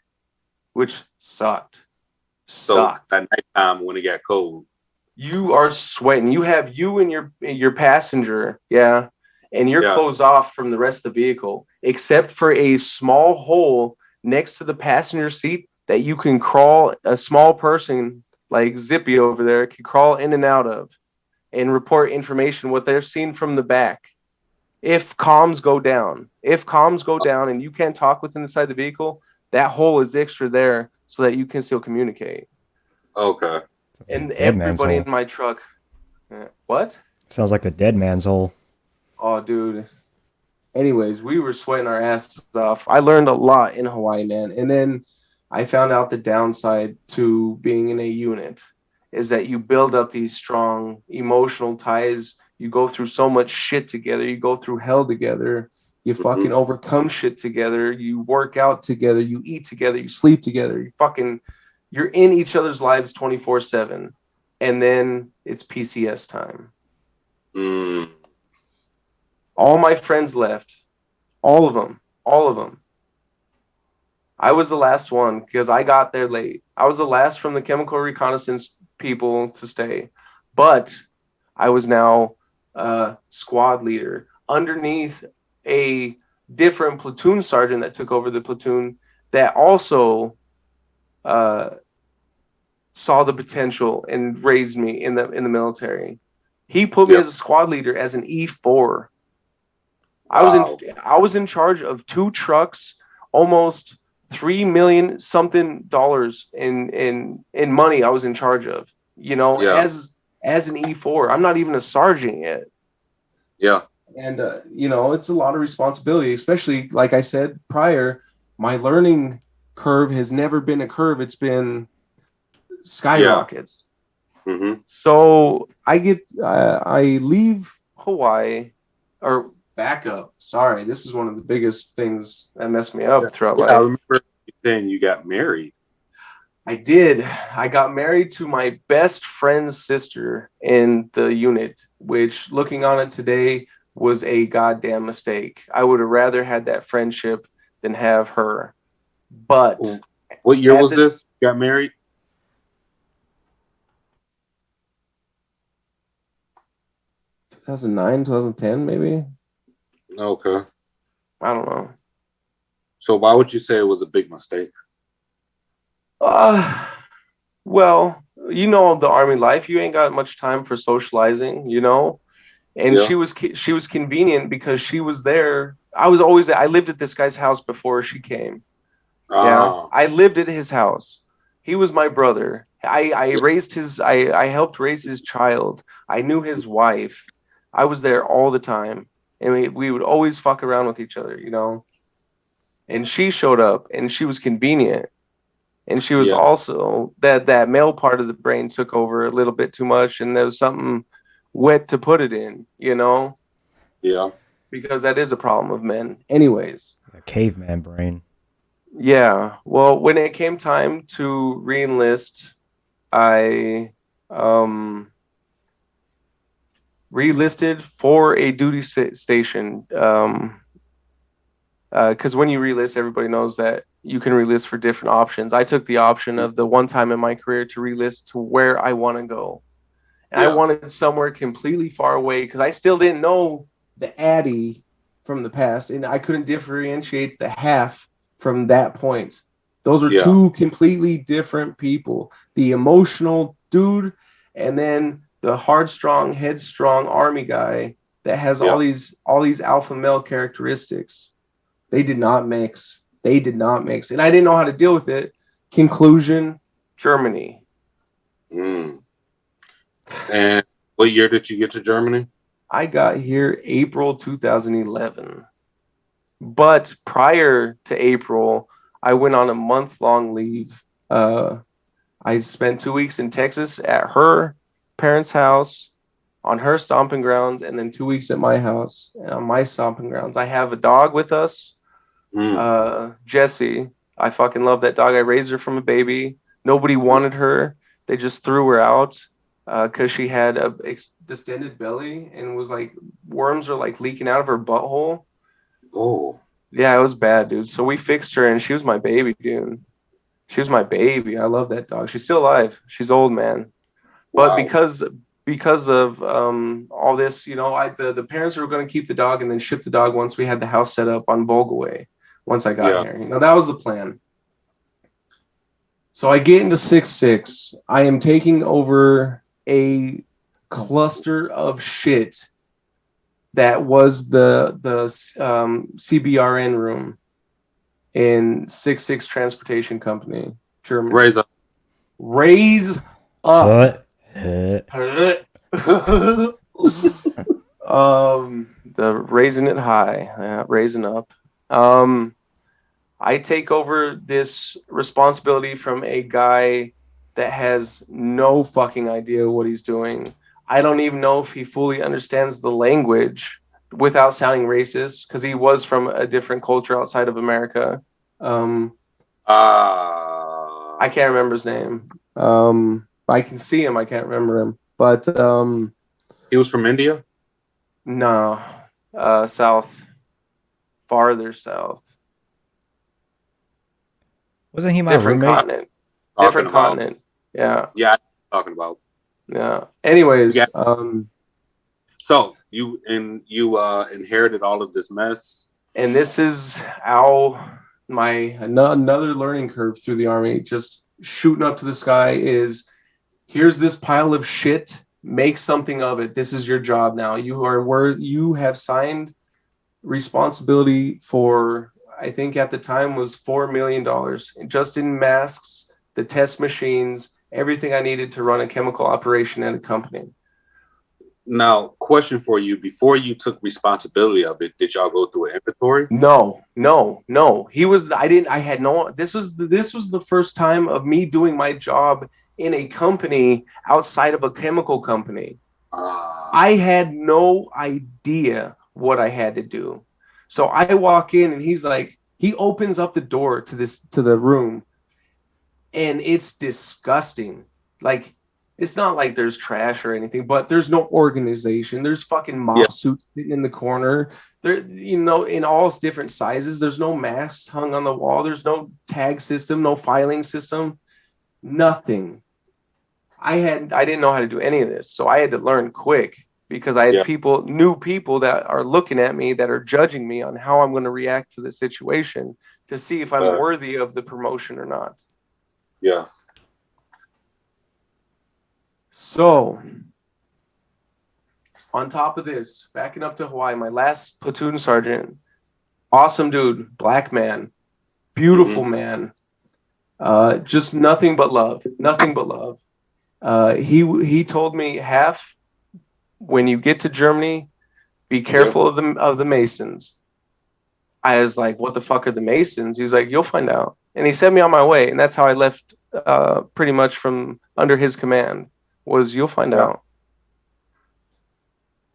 which sucked. So at nighttime when it got cold, you are sweating. You have you and your passenger, and you're closed off from the rest of the vehicle, except for a small hole next to the passenger seat that you can crawl. A small person like Zippy over there can crawl in and out of, and report information what they're seeing from the back. If comms go down, and you can't talk within inside the vehicle, that hole is extra there so that you can still communicate. Okay. And everybody in my truck. What? Sounds like the dead man's hole. Oh, dude. Anyways, we were sweating our asses off. I learned a lot in Hawaii, man. And then I found out the downside to being in a unit is that you build up these strong emotional ties. You go through so much shit together. You go through hell together. You fucking overcome shit together. You work out together. You eat together. You sleep together. You're in each other's lives 24/7. And then it's PCS time. All my friends left. All of them. I was the last one because I got there late. I was the last from the chemical reconnaissance people to stay. But I was now squad leader underneath a different platoon sergeant that took over the platoon that also saw the potential and raised me in the military. He put me as a squad leader as an E4. I was in charge of 2 trucks, almost $3 million something in money. I was in charge of, as an E4. I'm not even a sergeant yet. Yeah. And it's a lot of responsibility, especially like I said prior. My learning curve has never been a curve. It's been skyrockets. Mm-hmm. So I leave Hawaii, or back up. Sorry, this is one of the biggest things that messed me Yeah. up throughout Yeah, I life. remember you saying you got married. I did. I got married to my best friend's sister in the unit, which, looking on it today, was a goddamn mistake. I would have rather had that friendship than have her. But What year at was the this? You got married? 2009, 2010, maybe. Okay. I don't know. So why would you say it was a big mistake? Uh, well, you know the army life. You ain't got much time for socializing, you know. And Yeah. she was convenient because she was there. I lived at this guy's house before she came. Yeah, Ah. I lived at his house. He was my brother. I Yeah. raised his. I helped raise his child. I knew his wife. I was there all the time, and we would always fuck around with each other, you know. And she showed up, and she was convenient, and she was Yeah. also that male part of the brain took over a little bit too much, and there was something wet to put it in, you know, Yeah. because that is a problem of men. Anyways, A caveman brain. yeah. Well, when it came time to reenlist, I um relisted for a duty station. Because when you relist, everybody knows that you can relist for different options. I took the option of the one time in my career to relist to where I want to go. And I Yeah. wanted somewhere completely far away because I still didn't know the Addy from the past, and I couldn't differentiate the half from that point. Those are Yeah. two completely different people. The emotional dude, and then the hard, strong, headstrong army guy that has Yeah. all these alpha male characteristics. They did not mix. They did not mix, and I didn't know how to deal with it. Conclusion: Germany. Mm. And what year did you get to Germany? I got here April 2011. But prior to April, I went on a month-long leave. I spent 2 weeks in Texas at her parents' house on her stomping grounds, and then 2 weeks at my house on my stomping grounds. I have a dog with us, Mm. Jessie. I fucking love that dog. I raised her from a baby. Nobody wanted her. They just threw her out because she had a distended belly and was like worms are like leaking out of her butthole. Oh. Yeah, it was bad, dude. So we fixed her, and she was my baby, dude. She was my baby. I love that dog. She's still alive. She's old, man. But Wow. because of all this, you know, the parents were going to keep the dog and then ship the dog once we had the house set up on Volgaway. Once I got Yeah. here, you know, that was the plan. So I get into 6-6. I am taking over a cluster of shit that was the CBRN room in 6-6 Transportation Company, Germany. Raise up. Raise up. Hut. Hut. The raising it high, raising up. I take over this responsibility from a guy that has no fucking idea what he's doing. I don't even know if he fully understands the language without sounding racist because he was from a different culture outside of America. I can't remember his name. I can see him. I can't remember him. But He was from India? no, south, farther south. Wasn't he my Different roommate? continent. Different continent. Yeah. Yeah, talking about. Yeah. Anyways, Yeah. So you inherited all of this mess. And this is how another learning curve through the army, just shooting up to the sky, is here's this pile of shit. Make something of it. This is your job now. You have signed responsibility for, I think at the time was $4 million just in masks, the test machines, everything I needed to run a chemical operation at a company. Now, question for you: before you took responsibility of it, did y'all go through an inventory? No. He was. I didn't. I had no. This was the first time of me doing my job in a company outside of a chemical company. I had no idea what I had to do. So I walk in and he's like, he opens up the door to the room, and it's disgusting. Like, it's not like there's trash or anything, but there's no organization. There's fucking Yeah. mop suits sitting in the corner. There, in all different sizes. There's no masks hung on the wall. There's no tag system, no filing system, nothing. I didn't know how to do any of this, so I had to learn quick because I had new people that are looking at me, that are judging me on how I'm going to react to the situation to see if I'm worthy of the promotion or not. Yeah. So, on top of this, backing up to Hawaii, my last platoon sergeant, awesome dude, black man, beautiful man, just nothing but love, nothing but love. He told me, Half, when you get to Germany, be careful of the Masons. I was like, what the fuck are the Masons? He was like, you'll find out. And he sent me on my way, and that's how I left pretty much from under his command, was you'll find out.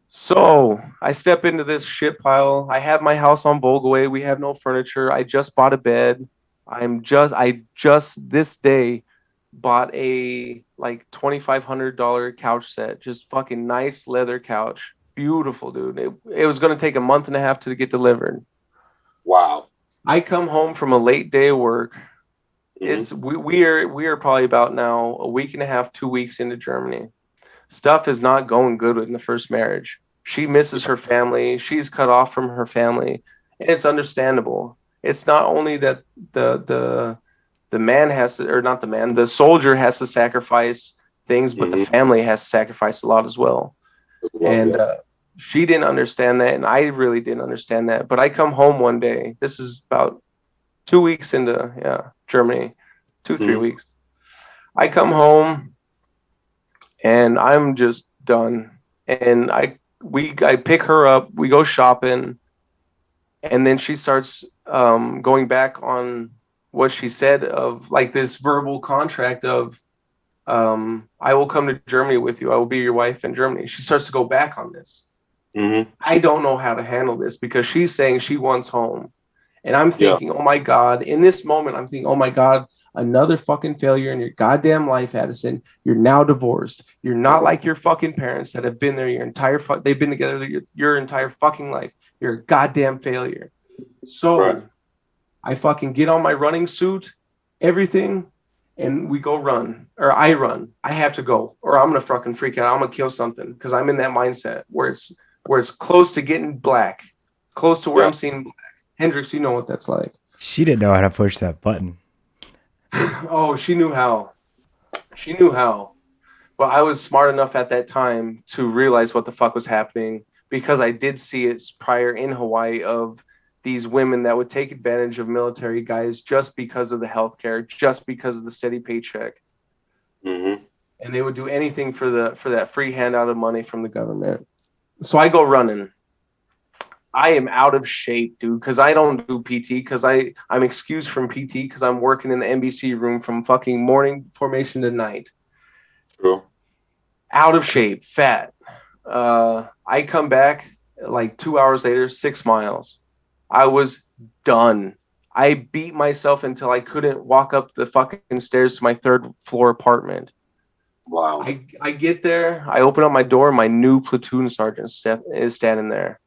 So I step into this shit pile. I have my house on Volgaway. We have no furniture. I just bought a bed. I just this day bought a like $2,500 couch set. Just fucking nice leather couch. Beautiful, dude. It was going to take a month and a half to get delivered. Wow. I come home from a late day of work. We are probably about now a week and a half, 2 weeks into Germany. Stuff is not going good in the first marriage. She misses her family. She's cut off from her family, and it's understandable. It's not only that the man has to, or not the man, the soldier has to sacrifice things, but the family has to sacrifice a lot as well. And she didn't understand that, and I really didn't understand that. But I come home one day. This is about 2 weeks into Germany, 3 weeks. I come home, and I'm just done. And I pick her up. We go shopping, and then she starts going back on what she said of like this verbal contract of, I will come to Germany with you. I will be your wife in Germany. She starts to go back on this. I don't know how to handle this because she's saying she wants home. And I'm thinking, oh my God, in this moment, I'm thinking, oh my God, another fucking failure in your goddamn life, Addison. You're now divorced. You're not like your fucking parents that have been there your entire they've been together your entire fucking life. You're a goddamn failure. So I fucking get on my running suit, everything, and we go run. Or I run. I have to go. Or I'm gonna fucking freak out. I'm gonna kill something because I'm in that mindset where it's close to getting black. Close to where I'm seeing black. Hendrix, you know what that's like. She didn't know how to push that button. Oh, she knew how. She knew how. But I was smart enough at that time to realize what the fuck was happening because I did see it prior in Hawaii of these women that would take advantage of military guys just because of the healthcare, just because of the steady paycheck. And they would do anything for that free handout of money from the government. So I go running. I am out of shape, dude, because I don't do PT because I'm excused from PT because I'm working in the NBC room from fucking morning formation to night. True. Out of shape, fat. I come back like 2 hours later, 6 miles. I was done. I beat myself until I couldn't walk up the fucking stairs to my 3rd floor apartment. Wow. I get there. I open up my door. My new platoon sergeant is standing there.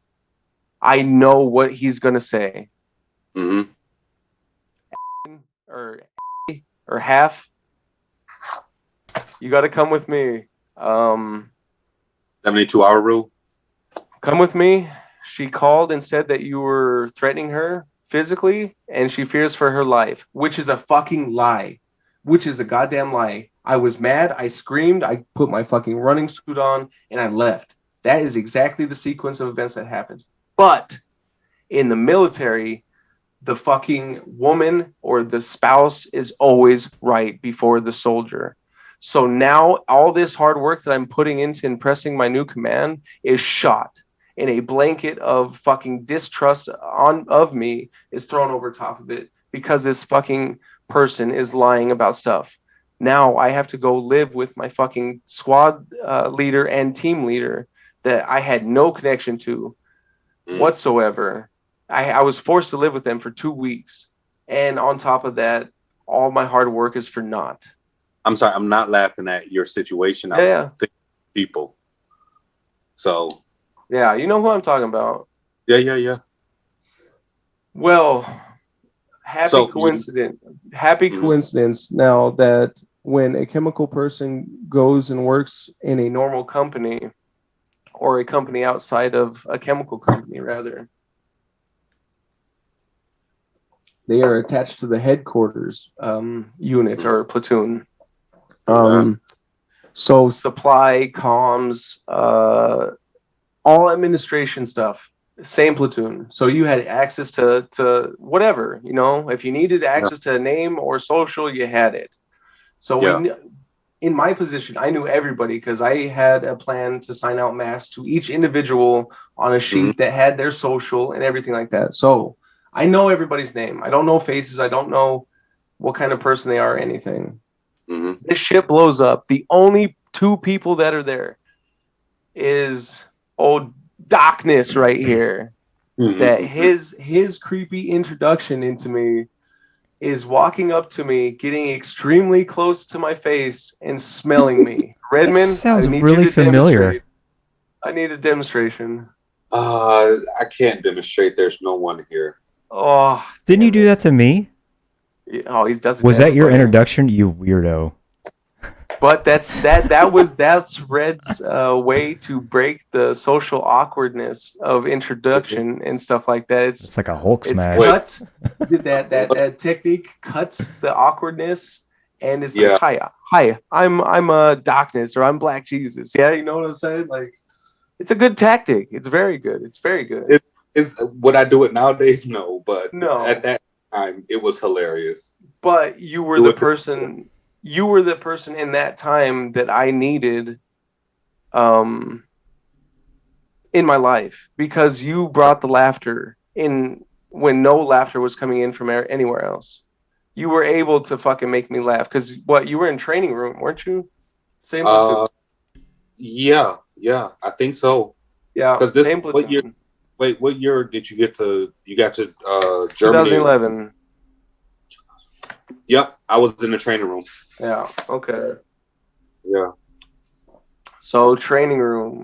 I know what he's going to say. Or Half, you got to come with me. 72-hour rule? Come with me. She called and said that you were threatening her physically and she fears for her life, which is a fucking lie. Which is a goddamn lie. I was mad. I screamed. I put my fucking running suit on and I left. That is exactly the sequence of events that happens. But in the military, the fucking woman or the spouse is always right before the soldier. So now all this hard work that I'm putting into impressing my new command is shot. And a blanket of fucking distrust of me is thrown over top of it because this fucking person is lying about stuff. Now I have to go live with my fucking squad leader and team leader that I had no connection to whatsoever. I was forced to live with them for 2 weeks. And on top of that, all my hard work is for naught. I'm sorry, I'm not laughing at your situation. I'm thinking people. So. Yeah, you know who I'm talking about. Yeah. Well, happy coincidence now that when a chemical person goes and works in a normal company or a company outside of a chemical company, rather, they are attached to the headquarters unit or platoon. So supply, comms, all administration stuff, same platoon. So you had access to whatever, you know, if you needed access to a name or social, you had it. So in my position, I knew everybody because I had a plan to sign out masks to each individual on a sheet that had their social and everything like that. So I know everybody's name. I don't know faces. I don't know what kind of person they are or anything. This shit blows up. The only two people that are there is old Darkness right here. That his creepy introduction into me is walking up to me, getting extremely close to my face, and smelling me. Redmond, that sounds really familiar. I need a demonstration. I can't demonstrate. There's no one here. Oh, didn't you do that to me? Oh, he does. Was that your introduction, you weirdo? But that's Red's way to break the social awkwardness of introduction and stuff like that. It's like a Hulk smash. Cut that technique cuts the awkwardness and it's like hi, I'm Darkness or I'm Black Jesus. Yeah, you know what I'm saying? Like, it's a good tactic. It's very good. It's very good. Would I do it nowadays? No, but no. At that time it was hilarious. But you were the person. You were the person in that time that I needed in my life because you brought the laughter in when no laughter was coming in from anywhere else. You were able to fucking make me laugh because you were in training room, weren't you? Same platoon. Yeah, I think so. Yeah, same platoon. What year did you get to? You got to Germany? 2011. Yep, I was in the training room. Yeah. Okay. Yeah. So training room.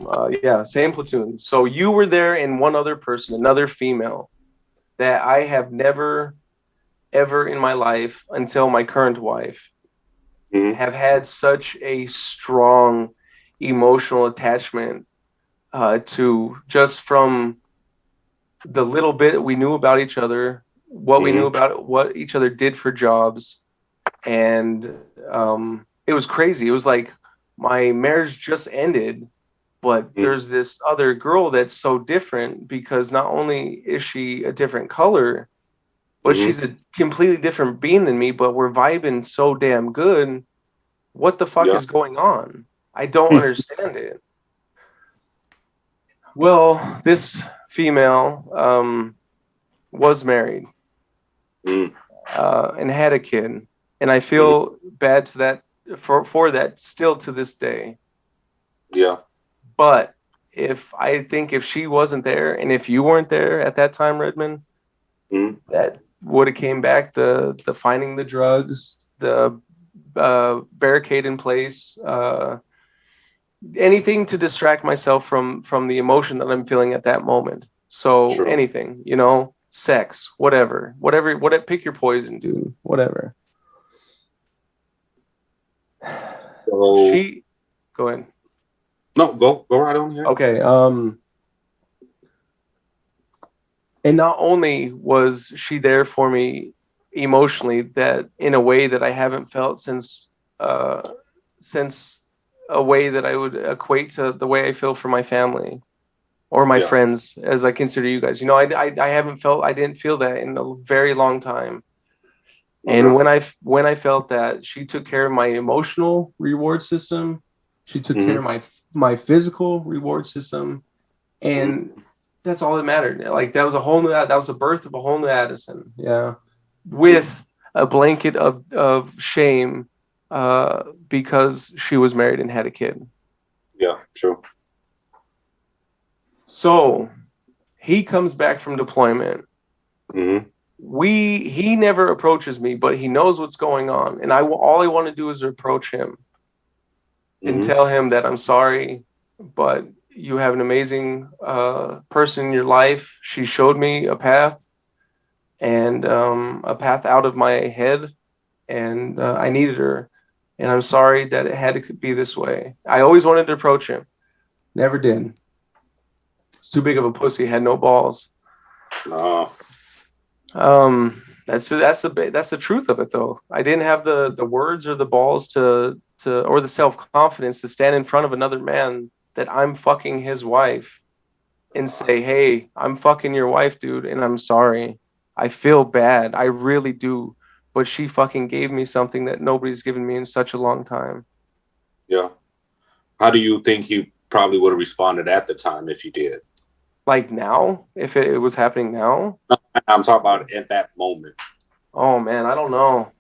Same platoon. So you were there and one other person, another female, that I have never, ever in my life until my current wife have had such a strong emotional attachment to, just from the little bit we knew about each other, what we knew about what each other did for jobs. And it was crazy. It was like my marriage just ended, but there's this other girl that's so different because not only is she a different color, but she's a completely different being than me, but we're vibing so damn good. What the fuck is going on? I don't understand it. Well, this female was married and had a kid. And I feel bad to that for that still to this day. Yeah. But if she wasn't there and if you weren't there at that time, Redmond, that would have came back the finding the drugs, the barricade in place, anything to distract myself from the emotion that I'm feeling at that moment. So anything, you know, sex, whatever, pick your poison, dude, whatever. So, go ahead. No, go right on here. Okay. And not only was she there for me emotionally, that in a way that I haven't felt since a way that I would equate to the way I feel for my family or my friends, as I consider you guys. You know, I didn't feel that in a very long time. And when I felt that, she took care of my emotional reward system, she took care of my physical reward system, and that's all that mattered. Like that was the birth of a whole new Addison. Yeah, with a blanket of shame because she was married and had a kid. Yeah, true. So he comes back from deployment. Mm-hmm. He never approaches me, but he knows what's going on, and all I want to do is approach him and Mm-hmm. tell him that I'm sorry, but you have an amazing person in your life. She showed me a path, and a path out of my head, and I needed her, and I'm sorry that it had to be this way. I always wanted to approach him, never did. It's too big of a pussy, had no balls. No. That's the truth of it, though. I didn't have the words or the balls to or the self confidence to stand in front of another man that I'm fucking his wife and say, "Hey, I'm fucking your wife, dude, and I'm sorry. I feel bad. I really do. But she fucking gave me something that nobody's given me in such a long time." Yeah. How do you think you probably would have responded at the time if you did? Like now, if it was happening now, I'm talking about at that moment. oh man, I don't know.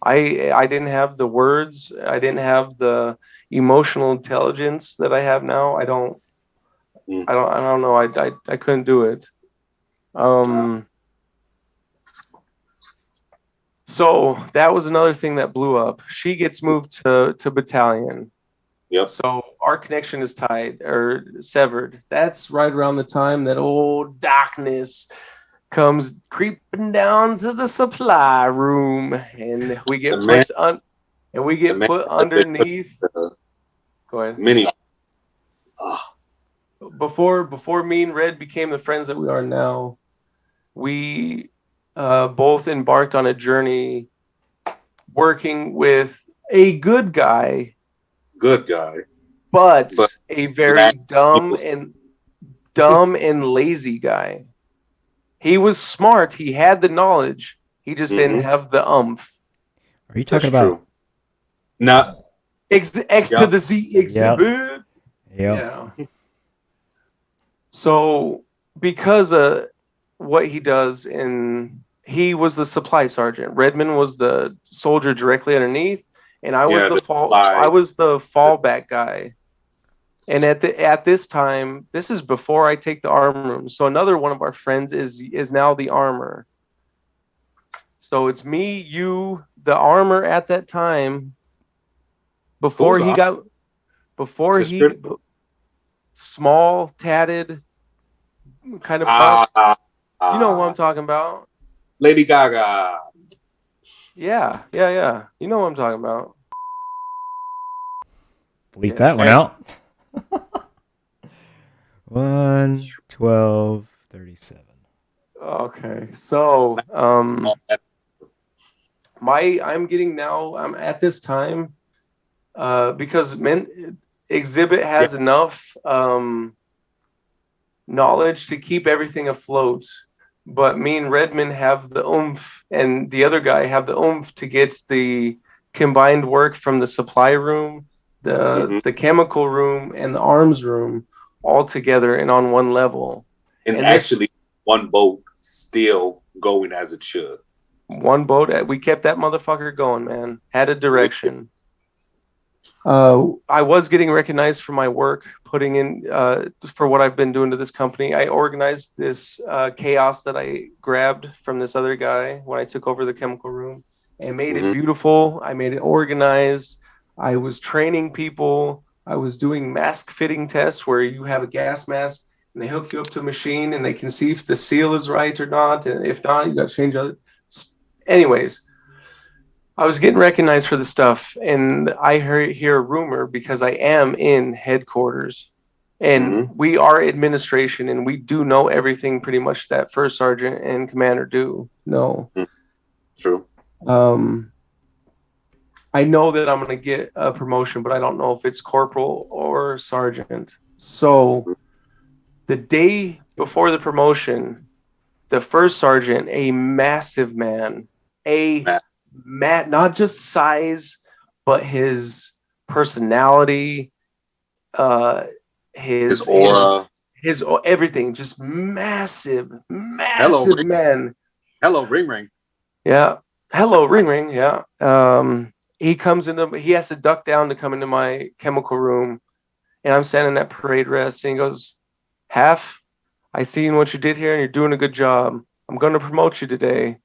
I didn't have the words. I didn't have the emotional intelligence that I have now. Mm. I don't know. I couldn't do it. Um, so that was another thing that blew up. She gets moved to battalion. Yep. So our connection is tied or severed. That's right around the time that old darkness comes creeping down to the supply room, and we get put underneath. Go ahead. Many. Before me and Red became the friends that we are now, we both embarked on a journey working with a good guy, but a very dumb and lazy guy. He was smart. He had the knowledge. He just didn't have the umph. Are you talking about? True. No. X to the Z exhibit. Yeah. So because of what he does, he was the supply sergeant. Redmond was the soldier directly underneath, and I was the fallback guy. And at this time, this is before I take the arm room. So another one of our friends is now the armor. So it's me, you, the armor at that time. Before he small, tatted, kind of buff. You know who I'm talking about. Lady Gaga. Yeah. You know what I'm talking about. Bleep that one out. 1:12:37. Okay, so I'm at this time because Exhibit has enough knowledge to keep everything afloat, but me and Redmond have the oomph, and the other guy have the oomph to get the combined work from the supply room, the chemical room, and the arms room all together and on one level. And actually, one boat still going as it should. One boat, we kept that motherfucker going, man. Had a direction. I was getting recognized for my work, putting in for what I've been doing to this company. I organized this chaos that I grabbed from this other guy when I took over the chemical room and made it beautiful. I made it organized. I was training people. I was doing mask fitting tests where you have a gas mask and they hook you up to a machine and they can see if the seal is right or not. And if not, you got to change other. Anyways, I was getting recognized for the stuff, and I hear a rumor because I am in headquarters, and we are administration, and we do know everything pretty much that first sergeant and commander do know. True. I know that I'm going to get a promotion, but I don't know if it's corporal or sergeant. So the day before the promotion, the first sergeant, a massive man, not just size, but his personality, his aura, his everything, just massive man. Hello, ring ring. Yeah. Hello, ring ring. Yeah. he comes into, he has to duck down to come into my chemical room, and I'm standing at parade rest, and he goes, Half, I seen what you did here, and you're doing a good job. I'm going to promote you today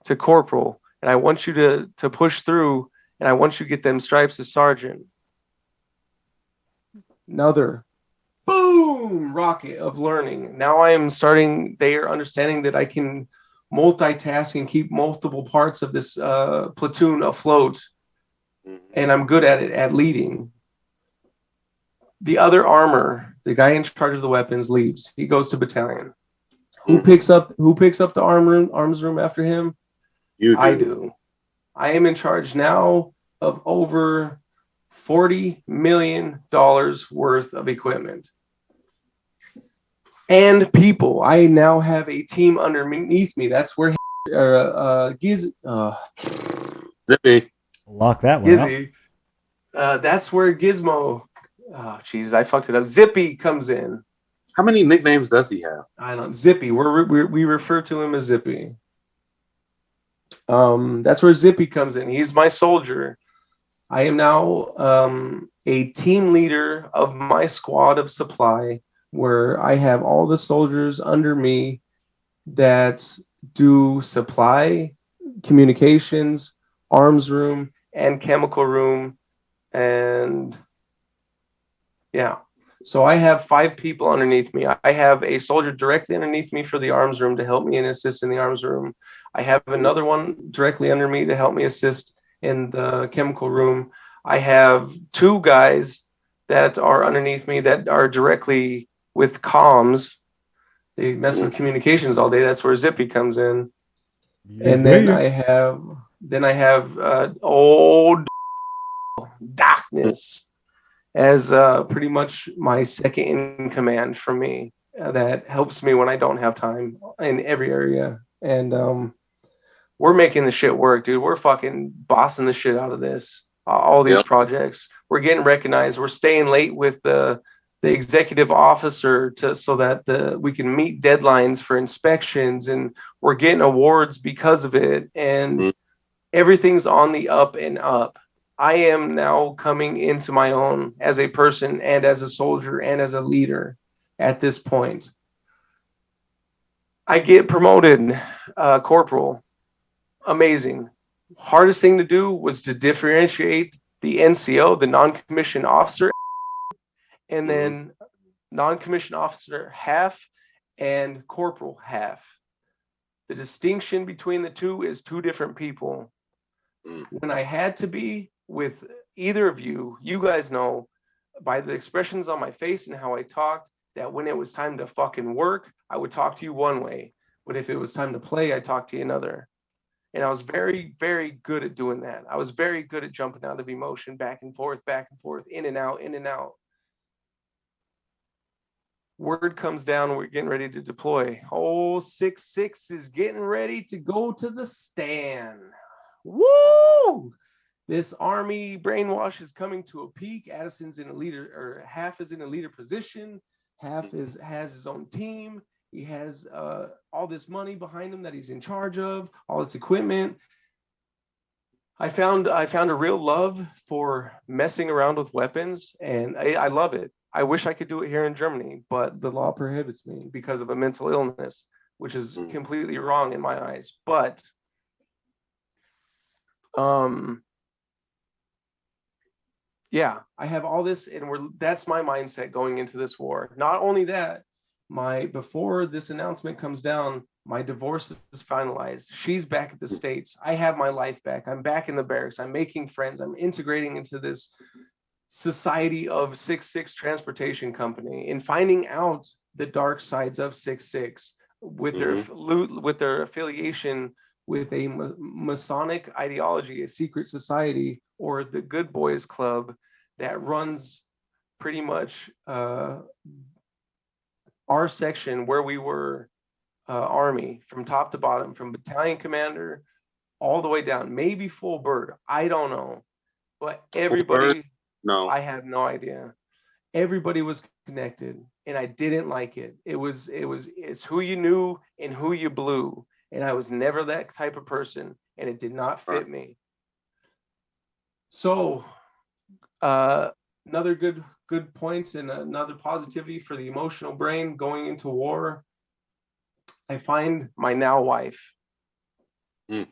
to corporal, and I want you to push through, and I want you to get them stripes as sergeant. Another boom rocket of learning. Now I am starting, they are understanding that I can multitask and keep multiple parts of this platoon afloat, and I'm good at it, at leading. The other armor, the guy in charge of the weapons, leaves. He goes to battalion. Who picks up the arms room after him? You do. I do. I am in charge now of over $40 million worth of equipment and people. I now have a team underneath me. That's where Zippy. Lock that one Gizzy. That's where Gizmo. Oh, Jesus, I fucked it up. Zippy comes in. How many nicknames does he have? I don't. Zippy. We refer to him as Zippy. That's where Zippy comes in. He's my soldier. I am now a team leader of my squad of supply, where I have all the soldiers under me that do supply, communications, arms room, and chemical room, and yeah. So I have 5 people underneath me. I have a soldier directly underneath me for the arms room to help me and assist in the arms room. I have another one directly under me to help me assist in the chemical room. I have 2 guys that are underneath me that are directly with comms. They mess with communications all day. That's where Zippy comes in. And then I have old Darkness as pretty much my second in command for me, that helps me when I don't have time in every area. And we're making the shit work, dude. We're fucking bossing the shit out of this. All these projects. We're getting recognized. We're staying late with the executive officer so that we can meet deadlines for inspections, and we're getting awards because of it. And everything's on the up and up. I am now coming into my own as a person and as a soldier and as a leader at this point. I get promoted, corporal. Amazing. Hardest thing to do was to differentiate the NCO, the non-commissioned officer, and then non-commissioned officer half and corporal half. The distinction between the two is 2 different people. When I had to be with either of you, you guys know by the expressions on my face and how I talked that when it was time to fucking work, I would talk to you one way. But if it was time to play, I'd talk to you another. And I was very, very good at doing that. I was very good at jumping out of emotion, back and forth, in and out, in and out. Word comes down, we're getting ready to deploy. Oh, 6-6 is getting ready to go to the stand. Woo! This Army brainwash is coming to a peak. Addison's in a leader, or half is in a leader position. Half has his own team. He has all this money behind him that he's in charge of, all this equipment. I found a real love for messing around with weapons, and I love it. I wish I could do it here in Germany, but the law prohibits me because of a mental illness, which is completely wrong in my eyes. But yeah, I have all this, and that's my mindset going into this war. Not only that, before this announcement comes down, my divorce is finalized. She's back at the States. I have my life back. I'm back in the barracks. I'm making friends. I'm integrating into this society of 6-6 Transportation Company and finding out the dark sides of 6-6 with their affiliation with a Masonic ideology, a secret society, or the Good Boys Club that runs pretty much our section where we were Army, from top to bottom, from battalion commander all the way down, maybe full bird. I don't know. But everybody, no, I have no idea. Everybody was connected, and I didn't like it. It's who you knew and who you blew. And I was never that type of person, and it did not fit me. So, uh, another good points and another positivity for the emotional brain going into war. I find my now wife. Mm.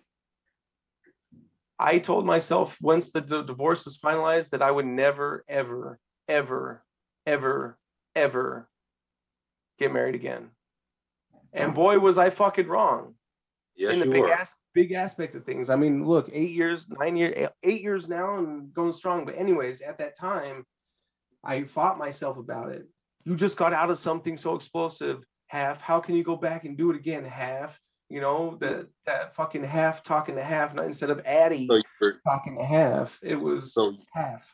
I told myself once the divorce was finalized that I would never, ever, ever, ever, ever get married again. And boy, was I fucking wrong in Yes, the you were. big aspect of things. I mean, look, 8 years, 9 years, 8 years now and going strong. But anyways, at that time, I fought myself about it. You just got out of something so explosive. Half, how can you go back and do it again? Half, that fucking half talking to half, not instead of So Addie you were, talking to half. It was so half.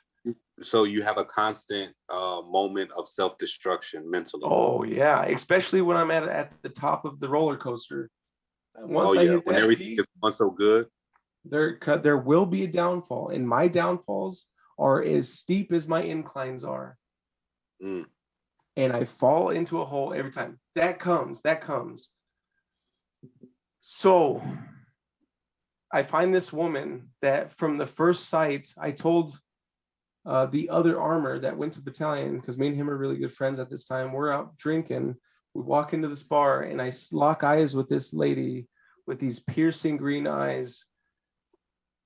so you have a constant moment of self-destruction mentally. Oh yeah, especially when I'm at the top of the roller coaster. Oh Once I yeah, hit when that everything peak, is going so good. there will be a downfall, and my downfalls are as steep as my inclines are. Mm. And I fall into a hole every time. That comes. So I find this woman that from the first sight, I told the other armor that went to battalion, because me and him are really good friends at this time. We're out drinking. We walk into this bar, and I lock eyes with this lady with these piercing green eyes,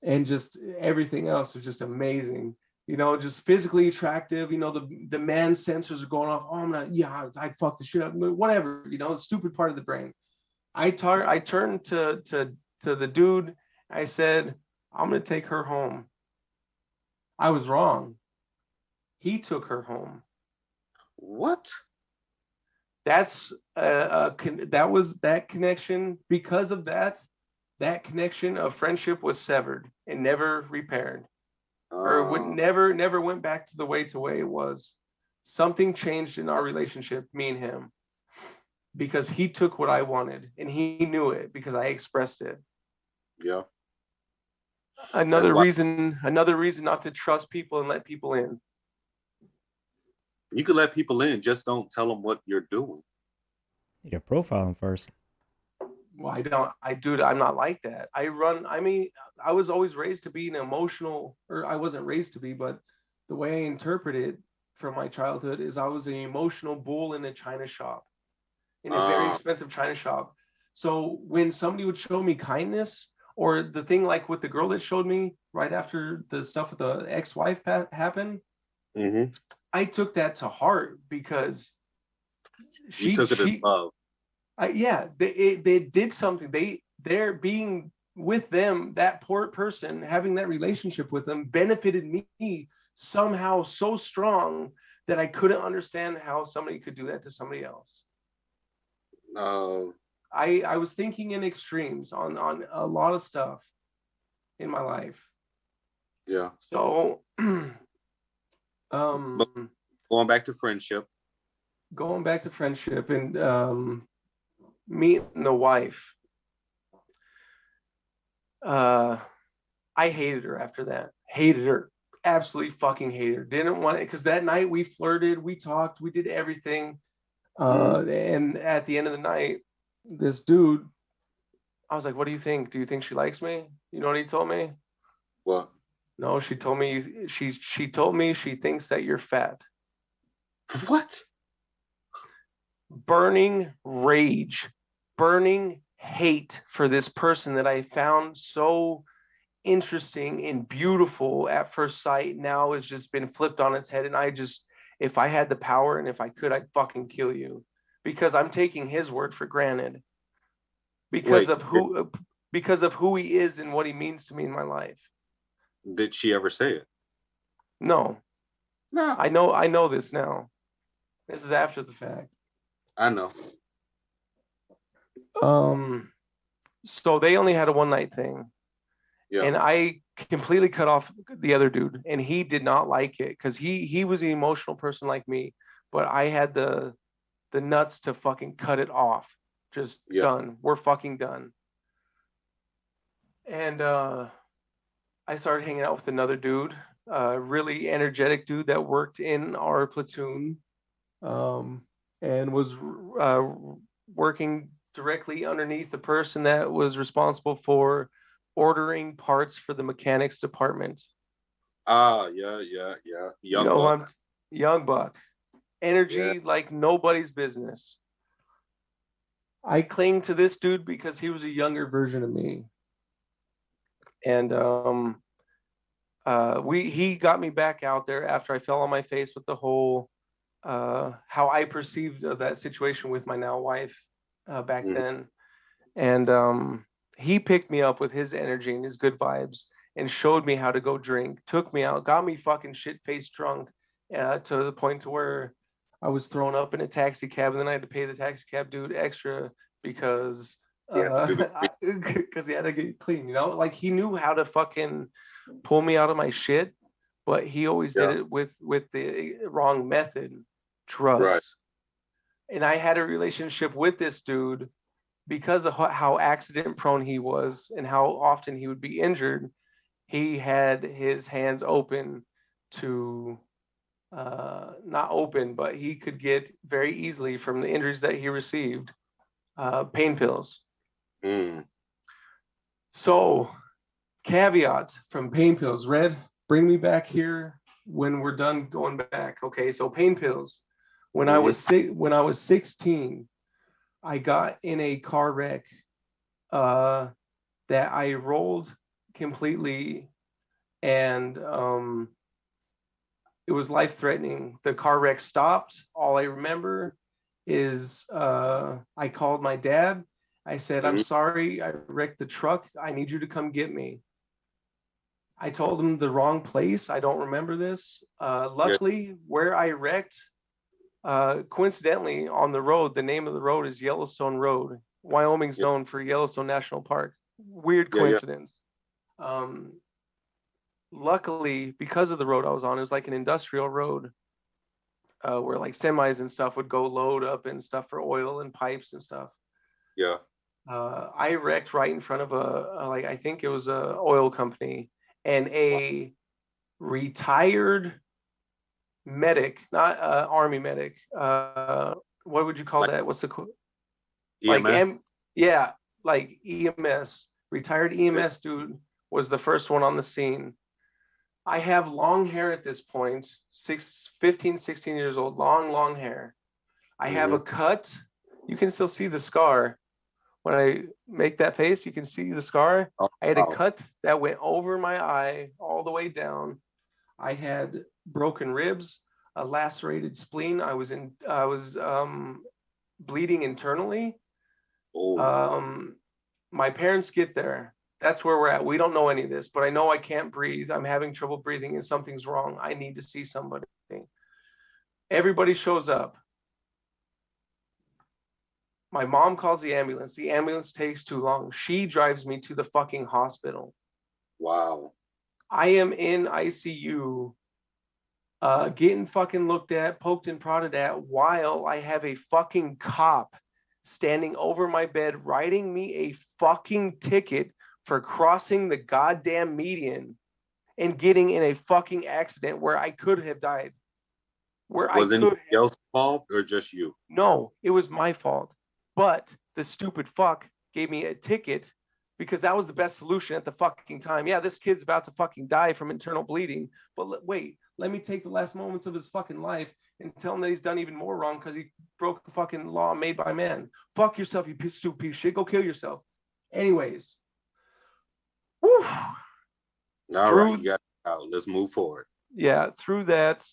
and just everything else was just amazing. Just physically attractive. The man sensors are going off. Oh, I'd fuck the shit up. Whatever. The stupid part of the brain. I turned to the dude. I said, I'm gonna take her home. I was wrong. He took her home. What? That's that was that connection. Because of that connection of friendship was severed and never repaired, or would Uh, never went back to the way it was. Something changed in our relationship, me and him, because he took what I wanted, and he knew it because I expressed it. yeah. That's Another why reason, another reason not to trust people and let people in. you can let people in, just don't tell them what you're doing. You profile them first. Well, I don't. I'm not like that. I mean, I was always raised to be an emotional, or I wasn't raised to be, but the way I interpret it from my childhood is I was an emotional bull in a china shop, in a very Uh, expensive china shop. So when somebody would show me kindness, or the thing like with the girl that showed me right after the stuff with the ex-wife happened, mm-hmm. I took that to heart because You she took it as she love. yeah, they did something. They're being with them, that poor person having that relationship with them benefited me somehow so strong that I couldn't understand how somebody could do that to somebody else. Uh, I was thinking in extremes on a lot of stuff in my life. yeah. So But um going back to friendship. going back to friendship and meeting the wife, uh I hated her after that. Hated her. Absolutely fucking hated her. Didn't want it because that night we flirted, we talked, we did everything. Mm. And at the end of the night, this dude, I was like, "What do you think? Do you think she likes me?" You know what he told me? Well, No, she told me she told me she thinks that you're fat. what? Burning rage, burning hate for this person that I found so interesting and beautiful at first sight now has just been flipped on its head. And if I had the power and if I could, I'd fucking kill you because I'm taking his word for granted because Wait, of who he is and what he means to me in my life. did she ever say it? No, No. I know this now. This is after the fact. I know. Um, so they only had a one night thing, Yeah. and I completely cut off the other dude, and he did not like it because he was an emotional person like me, but I had the nuts to fucking cut it off. Just Yeah. done. We're fucking done. And I started hanging out with another dude, a really energetic dude that worked in our platoon, um, and was working directly underneath the person that was responsible for ordering parts for the mechanics department. Yeah. You Young know who buck. Young Buck. Yeah. Energy like nobody's business. I cling to this dude because he was a younger version of me. And he got me back out there after I fell on my face with the whole how I perceived that situation with my now wife back Mm-hmm. then. And he picked me up with his energy and his good vibes and showed me how to go drink, took me out, got me fucking shit faced drunk to the point to where I was thrown up in a taxi cab, and then I had to pay the taxi cab dude extra because Yeah. because he had to get clean, you know, like he knew how to fucking pull me out of my shit, but he always did Yeah. it with the wrong method, Right. drugs. And I had a relationship with this dude because of how accident prone he was and how often he would be injured. He had his hands open to not open, but he could get very easily from the injuries that he received pain pills. Mm. So, caveat from pain pills, Red, bring me back here when we're done going back. Okay, so pain pills. Mm-hmm. When I was 16, I got in a car wreck uh, that I rolled completely, and it was life threatening. The car wreck stopped. All I remember is I called my dad. I said, "I'm Mm-hmm. sorry, I wrecked the truck. I need you to come get me." I told him the wrong place. I don't remember this. Yeah. Luckily, where I wrecked, coincidentally, on the road, the name of the road is Yellowstone Road. Wyoming's Yeah. known for Yellowstone National Park. Weird Yeah. coincidence. Um, Luckily, because of the road I was on, it was like an industrial road where like semis and stuff would go load up and stuff for oil and pipes and stuff. Yeah. I wrecked right in front of a like I think it was a oil company, and a retired medic, not army medic. What would you call Like that? What's the like EMS. yeah, like EMS, retired Yeah. EMS dude was the first one on the scene. I have long hair at this point, 15, 16 years old, long hair. I have Mm-hmm. a cut. You can still see the scar. When I make that face, you can see the scar. Oh, I had a wow. cut that went over my eye all the way down. I had broken ribs, a lacerated spleen. I was bleeding internally. Oh, Um, my parents get there. That's where we're at. We don't know any of this, but I know I can't breathe. I'm having trouble breathing and something's wrong. I need to see somebody. Everybody shows up. My mom calls the ambulance. The ambulance takes too long. She drives me to the fucking hospital. wow. I am in ICU, getting fucking looked at, poked and prodded at, while I have a fucking cop standing over my bed writing me a fucking ticket for crossing the goddamn median and getting in a fucking accident where I could have died. Where I Was anybody could have. else involved or just you? No, it was my fault. But the stupid fuck gave me a ticket because that was the best solution at the fucking time. Yeah, this kid's about to fucking die from internal bleeding. But wait, let me take the last moments of his fucking life and tell him that he's done even more wrong because he broke the fucking law made by man. Fuck yourself, you stupid piece of shit. Go kill yourself. Anyways, whew, All right, you through got it out. Let's move forward. through that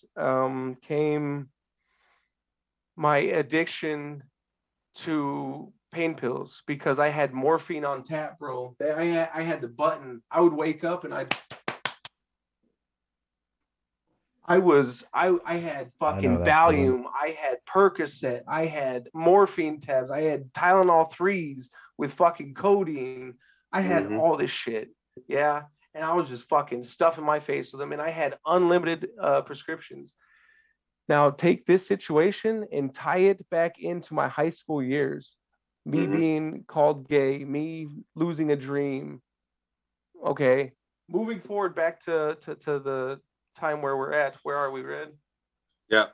came my addiction to pain pills because I had morphine on tap, bro. I had the button. I would wake up and I had I know fucking that feeling. Valium, I had Percocet, I had morphine tabs, I had Tylenol threes with fucking codeine. I had Mm-hmm. all this shit. Yeah. And I was just fucking stuffing my face with them. And I had unlimited prescriptions. Now take this situation and tie it back into my high school years. Me Mm-hmm. being called gay, me losing a dream. Okay. Moving forward back to the time where we're at. Where are we, Red? Yeah.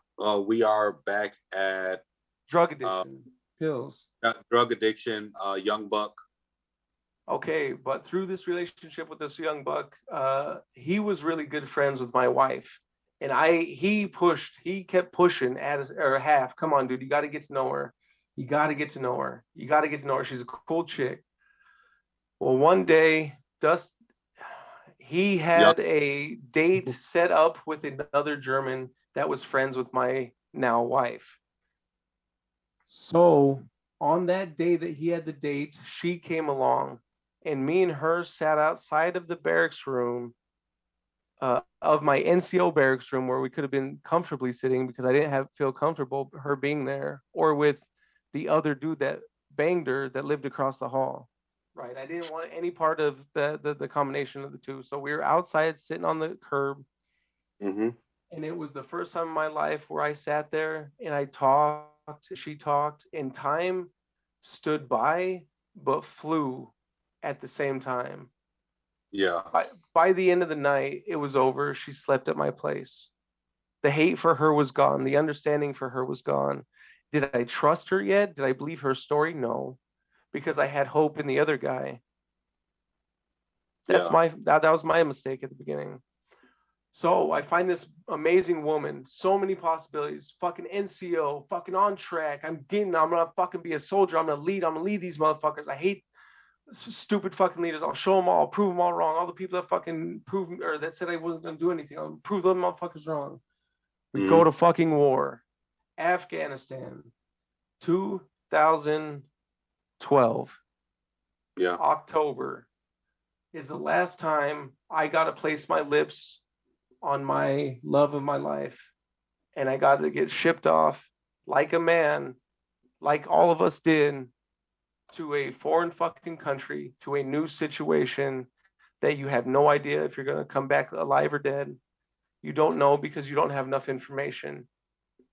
We are back at Drug uh, addiction, pills. drug addiction, young buck. Okay, but through this relationship with this young buck, he was really good friends with my wife, and he kept pushing at us, or half. Come on, dude, you got to get to know her. You got to get to know her. You got to get to know her. She's a cool chick. Well, one day, Dust, he Yep. had a date set up with another German that was friends with my now wife. So on that day that he had the date, she came along, and me and her sat outside of the barracks room, of my NCO barracks room, where we could have been comfortably sitting because I didn't feel comfortable her being there, or with the other dude that banged her that lived across the hall. Right. I didn't want any part of the combination of the two. So we were outside sitting on the curb, Mm-hmm. and it was the first time in my life where I sat there and I talked, she talked, and time stood by but flew at the same time. Yeah. By the end of the night, it was over. She slept at my place. The hate for her was gone. The understanding for her was gone. Did I trust her yet? Did I believe her story? No, because I had hope in the other guy. Yeah. That was my mistake at the beginning. So I find this amazing woman, so many possibilities, fucking NCO, fucking on track. I'm gonna fucking be a soldier. I'm gonna lead these motherfuckers. I hate stupid fucking leaders. I'll show them all, prove them all wrong. All the people that fucking proved or that said I wasn't gonna do anything, I'll prove them motherfuckers wrong. We Mm-hmm. go to fucking war. Afghanistan, 2012, Yeah. October is the last time I got to place my lips on my love of my life. And I got to get shipped off like a man, like all of us did, to a foreign fucking country, to a new situation that you have no idea if you're going to come back alive or dead. You don't know because you don't have enough information.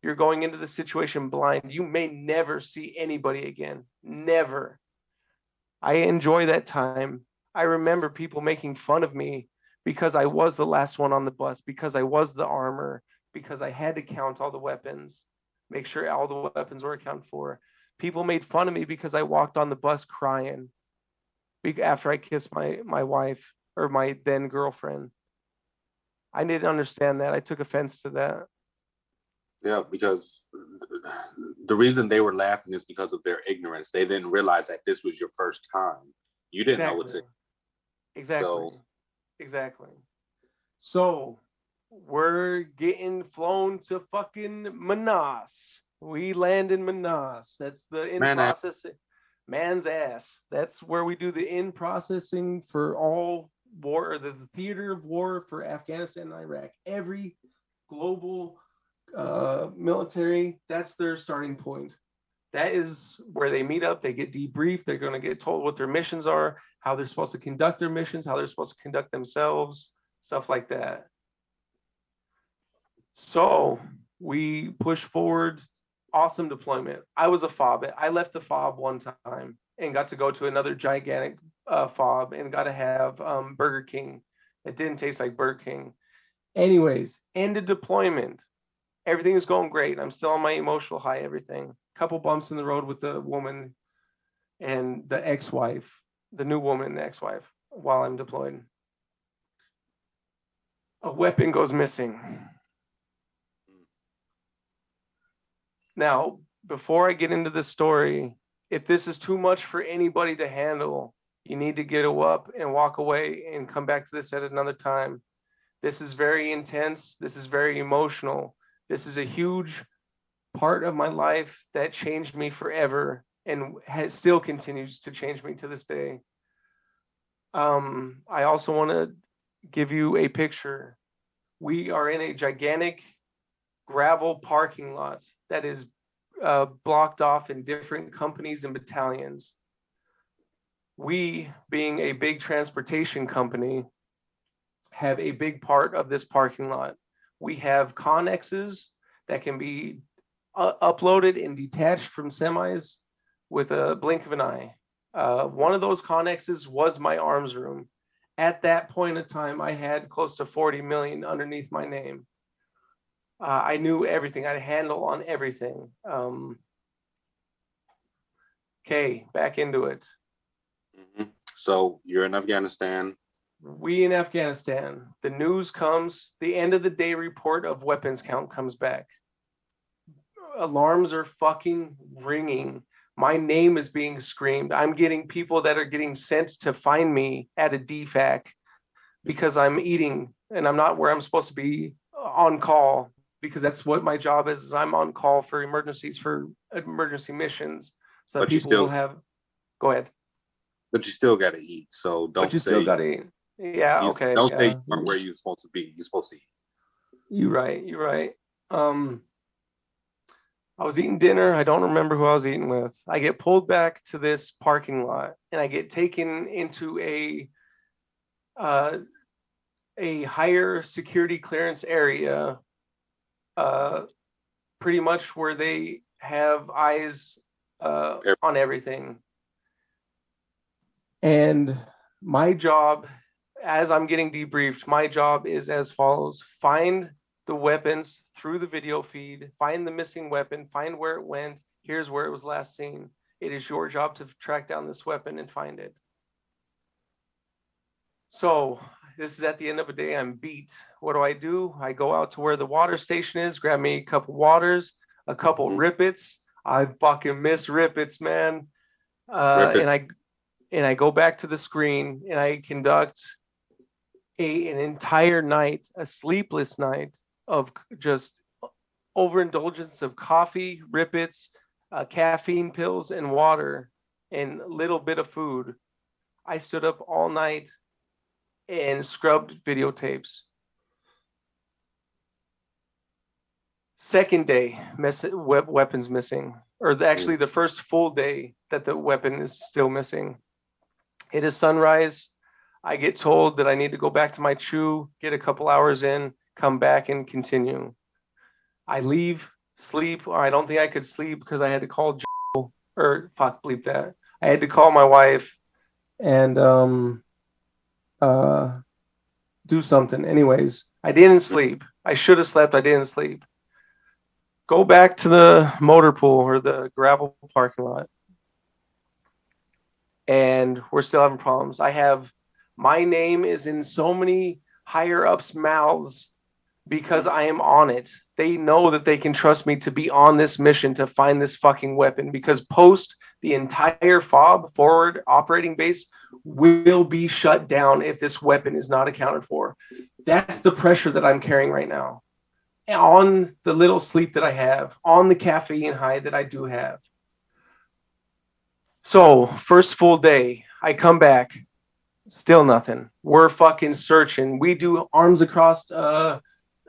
You're going into the situation blind. You may never see anybody again. Never. I enjoy that time. I remember people making fun of me because I was the last one on the bus, because I was the armor, because I had to count all the weapons, make sure all the weapons were accounted for. People made fun of me because I walked on the bus crying after I kissed my wife, or my then girlfriend. I didn't understand that. I took offense to that. Yeah, because the reason they were laughing is because of their ignorance. They didn't realize that this was your first time. You didn't know Exactly. what's it. Exactly. So Exactly. So we're getting flown to fucking Manas. We land in Manas. That's the in man, processing, man's ass. That's where we do the in processing for all war, or the theater of war for Afghanistan and Iraq. Every global military, that's their starting point. That is where they meet up. They get debriefed. They're going to get told what their missions are, how they're supposed to conduct their missions, how they're supposed to conduct themselves, stuff like that. So we push forward. Awesome deployment. I was a fob. I left the fob one time and got to go to another gigantic fob and got to have Burger King. It didn't taste like Burger King. Anyways, ended deployment. Everything is going great. I'm still on my emotional high, everything. Couple bumps in the road with the woman and the ex-wife, the new woman, the ex-wife, while I'm deployed. A weapon goes missing. Now, before I get into this story, if this is too much for anybody to handle, you need to get up and walk away and come back to this at another time. This is very intense. This is very emotional. This is a huge part of my life that changed me forever and still continues to change me to this day. I also want to give you a picture. We are in a gigantic gravel parking lot that is blocked off in different companies and battalions. We, being a big transportation company, have a big part of this parking lot. We have connexes that can be uploaded and detached from semis with a blink of an eye. One of those connexes was my arms room. At that point in time, I had close to 40 million underneath my name. I knew everything. I had a handle on everything. Okay, back into it. Mm-hmm. So you're in Afghanistan. We in Afghanistan. The news comes. The end of the day report of weapons count comes back. Alarms are fucking ringing. My name is being screamed. I'm getting people that are getting sent to find me at a DFAC because I'm eating and I'm not where I'm supposed to be on call, because that's what my job is I'm on call for emergencies, for emergency missions. So that people will have. Go ahead. But you still got to eat. So don't say. Got to eat. Yeah. Okay. Don't say you aren't where you're supposed to be. You're supposed to eat. You're right. You're right. I was eating dinner. I don't remember who I was eating with. I get pulled back to this parking lot and I get taken into a higher security clearance area, pretty much where they have eyes on everything. And my job, as I'm getting debriefed, my job is as follows: find the weapons through the video feed, find the missing weapon, find where it went. Here's where it was last seen. It is your job to track down this weapon and find it. So this is at the end of the day. I'm beat. What do? I go out to where the water station is, grab me a couple waters, a couple Rippets. I fucking miss Rippets, man. And I go back to the screen and I conduct an entire night, a sleepless night of just overindulgence of coffee, Rippets, caffeine pills, and water, and a little bit of food. I stood up all night and scrubbed videotapes. Second day, weapons missing, or actually the first full day that the weapon is still missing. It is sunrise. I get told that I need to go back to my chew, get a couple hours in, come back and continue. I leave, sleep. I don't think I could sleep because I had to call Joe, or fuck, bleep that. I had to call my wife and do something. Anyways, I didn't sleep. I should have slept. I didn't sleep. Go back to the motor pool or the gravel parking lot. And we're still having problems. My name is in so many higher ups' mouths because I am on it. They know that they can trust me to be on this mission to find this fucking weapon, because post the entire FOB, forward operating base, will be shut down if this weapon is not accounted for. That's the pressure that I'm carrying right now. On the little sleep that I have, on the caffeine high that I do have. So, first full day, I come back, still nothing. We're fucking searching. We do arms across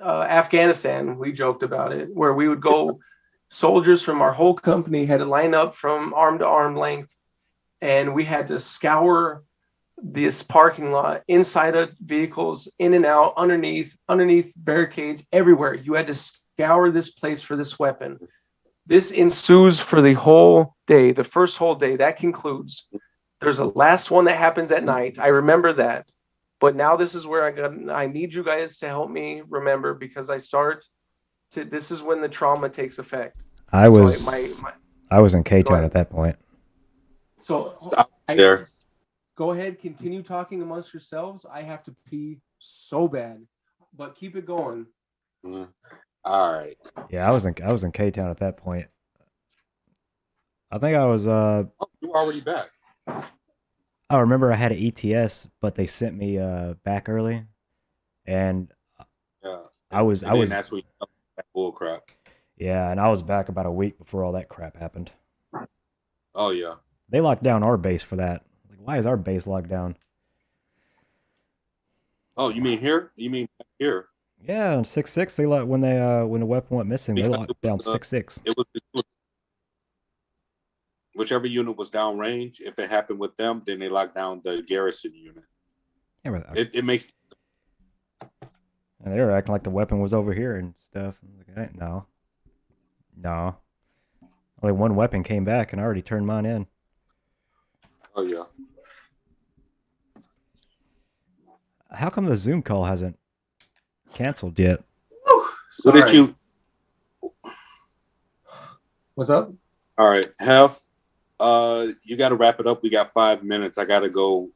Afghanistan. We joked about it, where we would go, soldiers from our whole company had to line up from arm to arm length, and we had to scour this parking lot, inside of vehicles, in and out, underneath barricades, everywhere. You had to scour this place for this weapon. This ensues for the whole day, the first whole day. That concludes. There's a last one that happens at night. I remember that. But now this is where I need you guys to help me remember, because this is when the trauma takes effect. I was in K-Town at that point. So go ahead, continue talking amongst yourselves. I have to pee so bad, but keep it going. All right. Yeah, I was in K-Town at that point. I think I was you were already back. I remember I had an ETS, but they sent me back early, and I was that's when you that bull crap. Yeah, and I was back about a week before all that crap happened. Oh yeah. They locked down our base for that. Like, why is our base locked down? Oh, you mean here? You mean here? Yeah, on 6-6, they when the weapon went missing, they locked down 6-6. It was whichever unit was downrange. If it happened with them, then they locked down the garrison unit. Yeah, it makes. And they were acting like the weapon was over here and stuff. Like, no. Only one weapon came back, and I already turned mine in. Oh yeah. How come the Zoom call hasn't canceled yet? What did you? What's up? All right, Hef. You got to wrap it up. We got 5 minutes. I got to go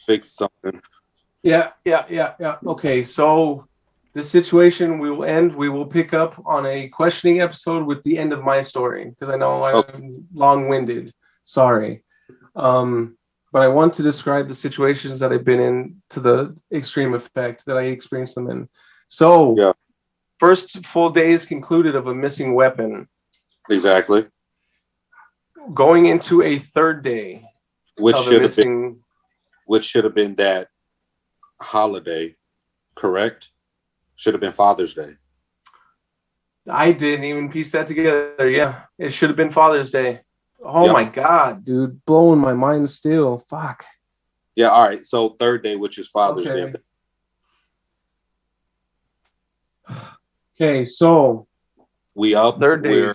fix something. Yeah. Okay, so the situation we will end. We will pick up on a questioning episode with the end of my story because I know I'm long-winded. Sorry. But I want to describe the situations that I've been in to the extreme effect that I experienced them in. So, first full days concluded of a missing weapon. Exactly. Going into a third day which of a missing. Which should have been that holiday, correct? Should have been Father's Day. I didn't even piece that together. Yeah, it should have been Father's Day. Oh my God, dude. Blowing my mind still. Fuck. Yeah, all right. So third day, which is Father's Day. Okay, so we up. Third day.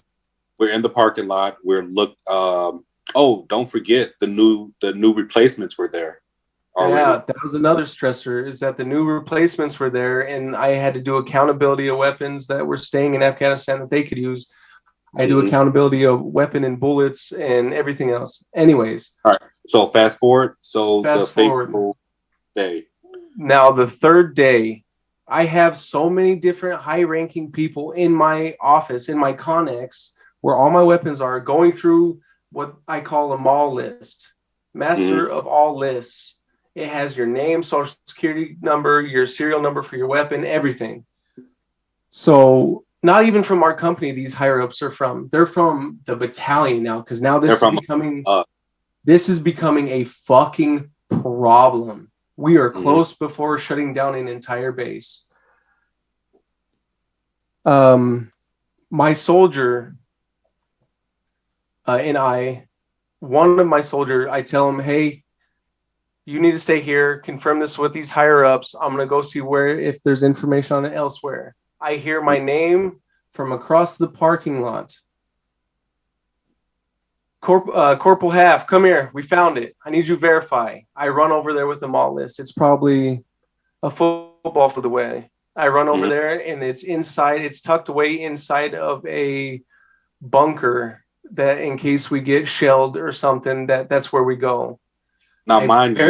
We're in the parking lot. Don't forget the new replacements were there already. Yeah, that was another stressor, is that the new replacements were there, and I had to do accountability of weapons that were staying in Afghanistan that they could use. I do accountability of weapon and bullets and everything else. Anyways. All right. So fast forward. The fateful day. Now, the third day, I have so many different high-ranking people in my office, in my Connex, where all my weapons are, going through what I call a mall list. Master of all lists. It has your name, social security number, your serial number for your weapon, everything. So not even from our company, these higher ups are from. They're from the battalion now, because now this is becoming a fucking problem. We are close before shutting down an entire base. My soldier and one of my soldier, I tell him, hey, you need to stay here, confirm this with these higher ups. I'm going to go see if there's information on it elsewhere. I hear my name from across the parking lot. Corporal Half, come here. We found it. I need you to verify. I run over there with the mall list. It's probably a football for the way. I run over there, and it's inside. It's tucked away inside of a bunker that, in case we get shelled or something, that's where we go. Now, mind you,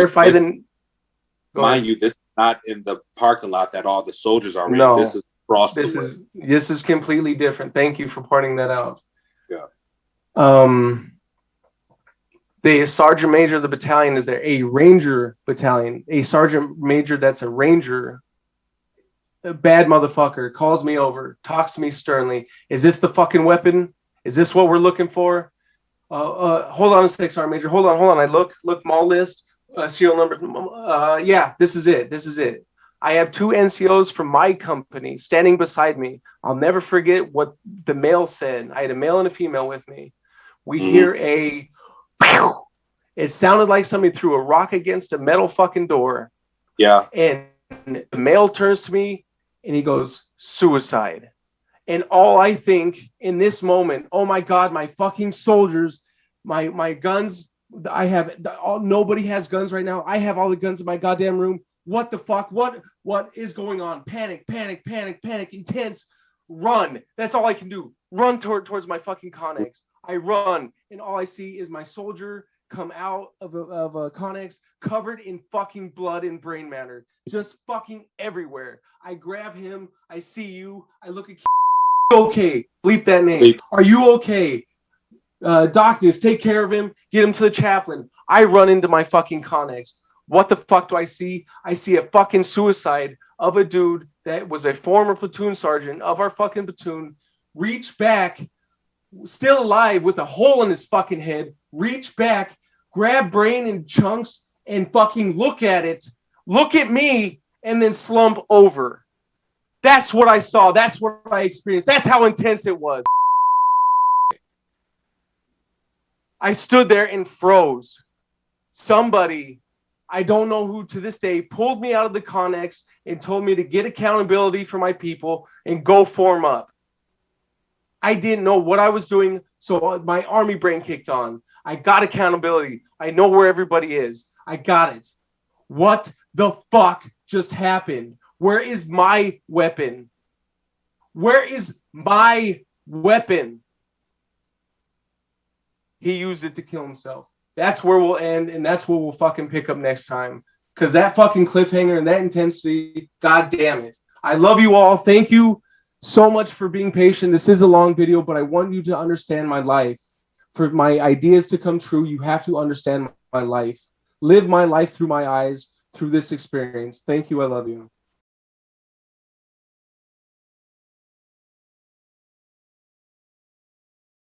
this is not in the parking lot that all the soldiers are in. No, this is across the way. This is completely different. Thank you for pointing that out. Yeah. The sergeant major of the battalion is there, a ranger battalion, a sergeant major that's a ranger, a bad motherfucker, calls me over, talks to me sternly. Is this the fucking weapon? Is this what we're looking for? Hold on a sec, sergeant major. Hold on. I look mall list, serial number. Yeah, this is it. I have 2 NCOs from my company standing beside me. I'll never forget what the male said. I had a male and a female with me. We hear a pew. It sounded like somebody threw a rock against a metal fucking door. Yeah. And the male turns to me and he goes, suicide. And all I think in this moment, oh my God, my fucking soldiers, my guns, nobody has guns right now. I have all the guns in my goddamn room. What the fuck? What is going on? Panic, intense. Run. That's all I can do. Run towards my fucking Connex. I run, and all I see is my soldier come out of a Connex covered in fucking blood and brain matter. Just fucking everywhere. I grab him. I see you. I look at okay. Bleep that name. Are you okay? Doctors, take care of him. Get him to the chaplain. I run into my fucking Connex. What the fuck do I see? I see a fucking suicide of a dude that was a former platoon sergeant of our fucking platoon. Reach back, still alive with a hole in his fucking head. Reach back, grab brain in chunks, and fucking look at it. Look at me, and then slump over. That's what I saw. That's what I experienced. That's how intense it was. I stood there and froze. Somebody, I don't know who to this day, pulled me out of the Connex and told me to get accountability for my people and go form up. I didn't know what I was doing, so my army brain kicked on. I got accountability. I know where everybody is. I got it. What the fuck just happened? Where is my weapon? Where is my weapon? He used it to kill himself. That's where we'll end, and that's where we'll fucking pick up next time. Because that fucking cliffhanger and that intensity, god damn it. I love you all. Thank you so much for being patient. This is a long video, but I want you to understand my life. For my ideas to come true, you have to understand my life. Live my life through my eyes, through this experience. Thank you. I love you.